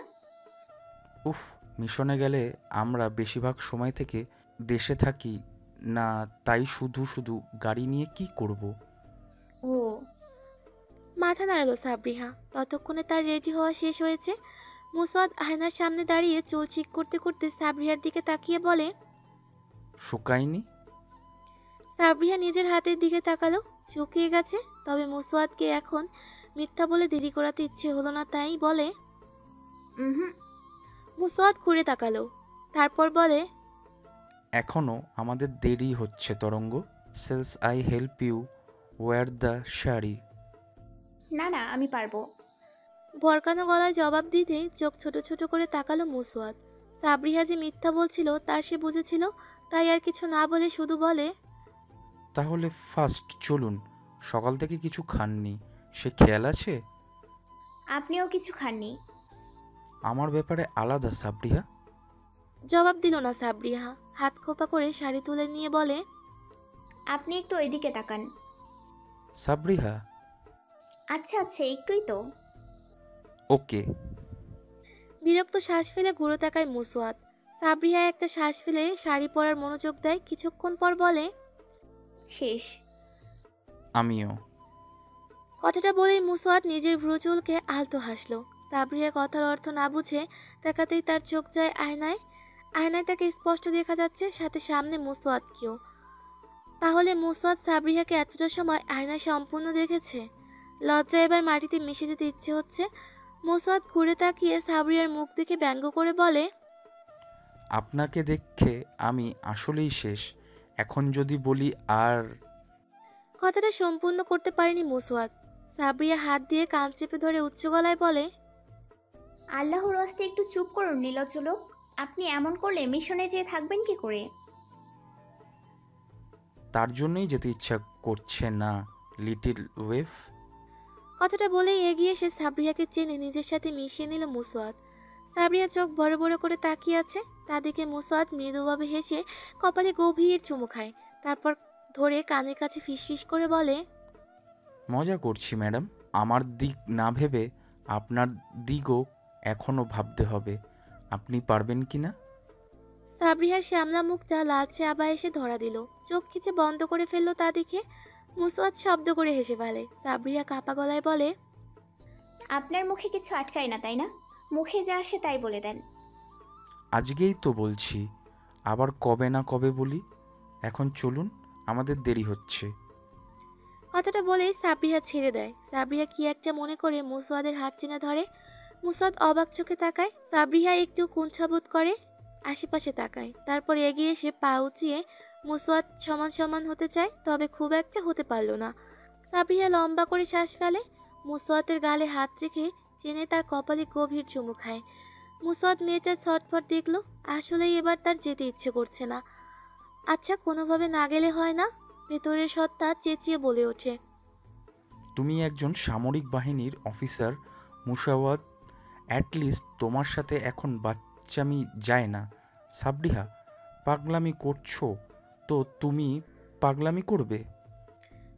উফ, মিশনে গেলে আমরা বেশিরভাগ সময় থেকে দেশে থাকি না, তাই শুধু শুধু গাড়ি নিয়ে কি করব? ও। মাথা নাড়ালো সাবরিহা। ততক্ষণে তার রেডি হওয়া শেষ হয়েছে। মুসাদ আয়নার সামনে দাঁড়িয়ে চুল ঠিক করতে করতে সাবরিহার দিকে তাকিয়ে বলে, শুকায়নি? সাবরিহা নিজের হাতের দিকে তাকালো, শুকিয়ে গেছে। তবে মুসওয়াদকে এখন মিথ্যা বলে দেরি করাতে ইচ্ছে হলো না, তাই বলে। হুম। মুসওয়াদ ঘুরে তাকালো, তারপর বলে, এখনো আমাদের দেরি হচ্ছে Tarang. Sales I help you wear the sari. না না, আমি পারবো। ভরকানো গলায় জবাব দিতে চোখ ছোট ছোট করে তাকালো মুসওয়াদ। সাবরিহা যে মিথ্যা বলছিল তার সে বুঝেছিল, তাই আর কিছু না বলে শুধু বলে, তাহলে ফার্স্ট চলুন। সকাল থেকে কিছু খাননি, সে খেয়াল আছে? আপনিও কিছু খাননি? আমার ব্যাপারে আলাদা সাবরিহা। জবাব দিল না সাবরিহা। হাত খোপা করে শাড়ি তুলে নিয়ে বলে, আপনি একটু ওইদিকে তাকান। সাবরিহা। আচ্ছা আচ্ছা, একটুই তো। ওকে। বিরক্ত শ্বাস ফেলে ঘুরে তাকায় মুসওয়াদ। সাবরিহা একটা শ্বাস ফেলে শাড়ি পরার মনোযোগ দেয়। কিছুক্ষণ পর বলে, শেষ। আমিও। কথাটা বলেই মুসওয়াদ নিজের ভ্রু চুলকে আলতো হাসলো। সাবরিহার কথার অর্থ না বুঝে তাকাতেই তার চোখ যায় আয়নায়। আয়নায় তাকে স্পষ্ট দেখা যাচ্ছে, সাথে সামনে মুসওয়াদকেও। তাহলে মুসওয়াদ সাবরিহাকে এতটা সময় আয়নায় সম্পূর্ণ দেখেছে। লজ্জা এবার মাটিতে মিশে যেতে ইচ্ছে হচ্ছে। মুসওয়াদ ঘুরে তাকিয়ে সাবরিহার মুখ দেখে ব্যঙ্গ করে বলে, আপনাকে দেখে আমি আসলেই শেষ। এখন যদি বলি আর। কথাটা সম্পূর্ণ করতে পারেনি মুসওয়াদ। সাবরিয়া হাত দিয়ে কান চেপে ধরে উচ্চ গলায় বলে, আল্লাহর ওয়াস্তে একটু চুপ করুন নীলজ লোক। আপনি এমন করলে মিশনে যেয়ে থাকবেন কি করে? তার জন্যই যেতে ইচ্ছা করছে না, লিটল ওয়েভ। কথাটা বলেই এগিয়ে এসে সাবরিয়াকে চেনে নিজের সাথে মিশিয়ে নিল মুসওয়াদ। সাবরিয়া চোখ বড় বড় করে তাকিয়ে আছে। তা দেখে মুসওয়াদ মৃদুভাবে হেসে কপালে গভীর চুমু খায়। তারপর ধরে কানের কাছে ফিসফিস করে বলে, মজা করছি ম্যাডাম। আমার দিক না ভেবে আপনার দিকও এখনো ভাবতে হবে। আপনি পারবেন কি না? সাবরিয়ার শ্যামলা মুখটা লালচে আবার এসে ধরা দিল। চোখ খিচে বন্ধ করে ফেললো তা দেখে। মুসওয়াদ শব্দ করে হেসে ফেলে। সাবরিয়া কাপা গলায় বলে, আপনার মুখে কিছু আটকায় না তাই না? মুখে যা আসে তাই বলে দেন। আজকেই তো বলছি, আবার কবে না কবে বলি। এখন চলুন, আমাদের দেরি হচ্ছে। কথাটা বলেই সাবরিয়া ছেড়ে দেয়। সাবরিয়া কি একটা মনে করে মুসওয়াদের হাত টেনে ধরে। মুসওয়াদ অবাক চোখে তাকায়। সাবরিয়া একটু কুণ্ঠাবোধ করে, আশেপাশে তাকায়। তারপর এগিয়ে এসে পা উঁচিয়ে মুসওয়াদ সমান সমান হতে চায়, তবে খুব একটা হতে পারল না। সাবরিয়া লম্বা করে শ্বাস ফেলে। মুসওয়াদের গালে হাত রেখে চেনে তার কপালে গভীর চুমু খায়। মুসওয়াদ মেয়েটার ছটফট দেখলো। আসলেই এবার তার যেতে ইচ্ছে করছে না। আচ্ছা, কোনোভাবে না গেলে হয় না? ভেতরের সত্তা চেঁচিয়ে বলে ওঠে, তুমি একজন সামরিক বাহিনীর অফিসার মুসাওয়াত। অ্যাটলিস্ট তোমার সাথে এখন বাচ্চামি যায় না। সাবরিহা, পাগলামি করছো তো তুমি পাগলামি করবে।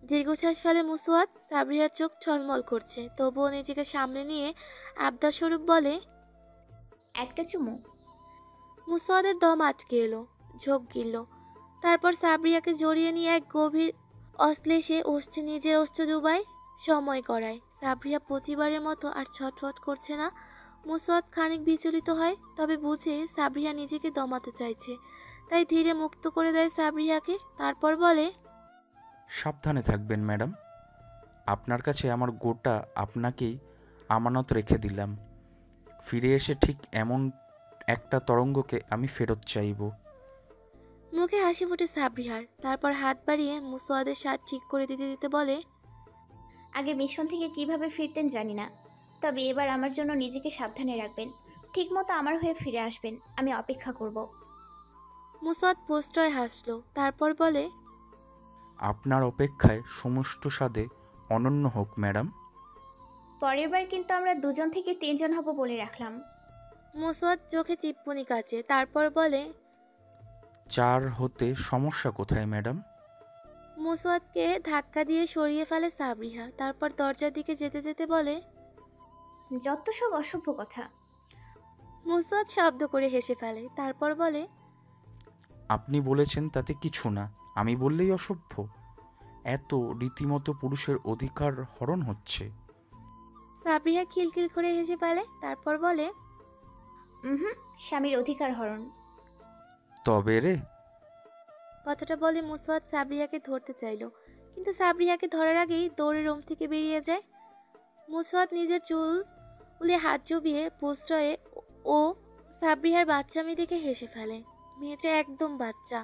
দীর্ঘশ্বাস ফেলে মুসওয়াদ। সাবরিয়ার চোখ ছলমল করছে, তবুও নিজেকে সামনে নিয়ে আবদার স্বরূপ বলে, একটা চুমু। মুসওয়াদের দম আটকে এলো, ঝোঁক গিলল। তারপর সাবরিয়াকে জড়িয়ে নিয়ে এক গভীর অশ্লেষে ওষ্ঠে নিজের ওষ্ঠ ডুবায়, সময় করায়। সাবরিয়া প্রতিবারের মতো আর ছটফট করছে না। মুসওয়াদ খানিক বিচলিত হয়, তবে বুঝে সাবরিয়া নিজেকে দমাতে চাইছে, তাই ধীরে মুক্ত করে দেয় সাবরিয়াকে। তারপর বলে, সাবধানে থাকবেন ম্যাডাম। আপনার কাছে আমার গোটা আপনাকেই আমানত রেখে দিলাম। ফিরে এসে ঠিক এমন একটা তরঙ্গকে আমি ফেরত চাইব। মুখে হাসি ফুটে সাবরিহার। তারপর হাত বাড়িয়ে মুসওয়াদের শার্ট ঠিক করে দিতে দিতে বলে, আগে মিশন থেকে কিভাবে ফিরতেন জানি না, তবে এবার আমার জন্য নিজেকে সাবধানে রাখবেন। ঠিকমতো আমার হয়ে ফিরে আসবেন, আমি অপেক্ষা করব। মুসওয়াদ প্রশ্রয় হাসলো। তারপর বলে, আপনার অপেক্ষায় সমস্ত স্বাদে অনন্য হোক ম্যাডাম। পরের বার কিন্তু আমরা 2 থেকে 3 হব বলে রাখলাম। মুসওয়াদ চোখে চিপ্পুনি কাচে। তারপর বলে, 4 হতে সমস্যা কোথায় ম্যাডাম? মুসওয়াদকে ধাক্কা দিয়ে সরিয়ে ফেলে সাবরিহা। তারপর দরজার দিকে যেতে যেতে বলে, যত সব অসভ্য কথা। মুসওয়াদ শব্দ করে হেসে ফেলে। তারপর বলে, আপনি বলেছেন তাতে কিছু না, আমি বললেই অসভ্য? এত রীতিমতো পুরুষের অধিকার হরণ হচ্ছে। সাবরিহা খিলখিল করে হেসে ফেলে। তারপর বলে, হুম, স্বামীর অধিকার হরণ। তবে রে। কথাটা বলে মুসাদ সাবরিয়াকে ধরতে চাইলো, কিন্তু সাবরিয়াকে ধরার আগেই দৌড়ে রুম থেকে বেরিয়ে যায়। মুসাদ নিজের চুলে হাত চুবিয়ে প্রশ্রয়ে ও সাবরিয়ার বাচ্চা মেয়ে দেখে হেসে ফেলে। মেয়েটা একদম বাচ্চা।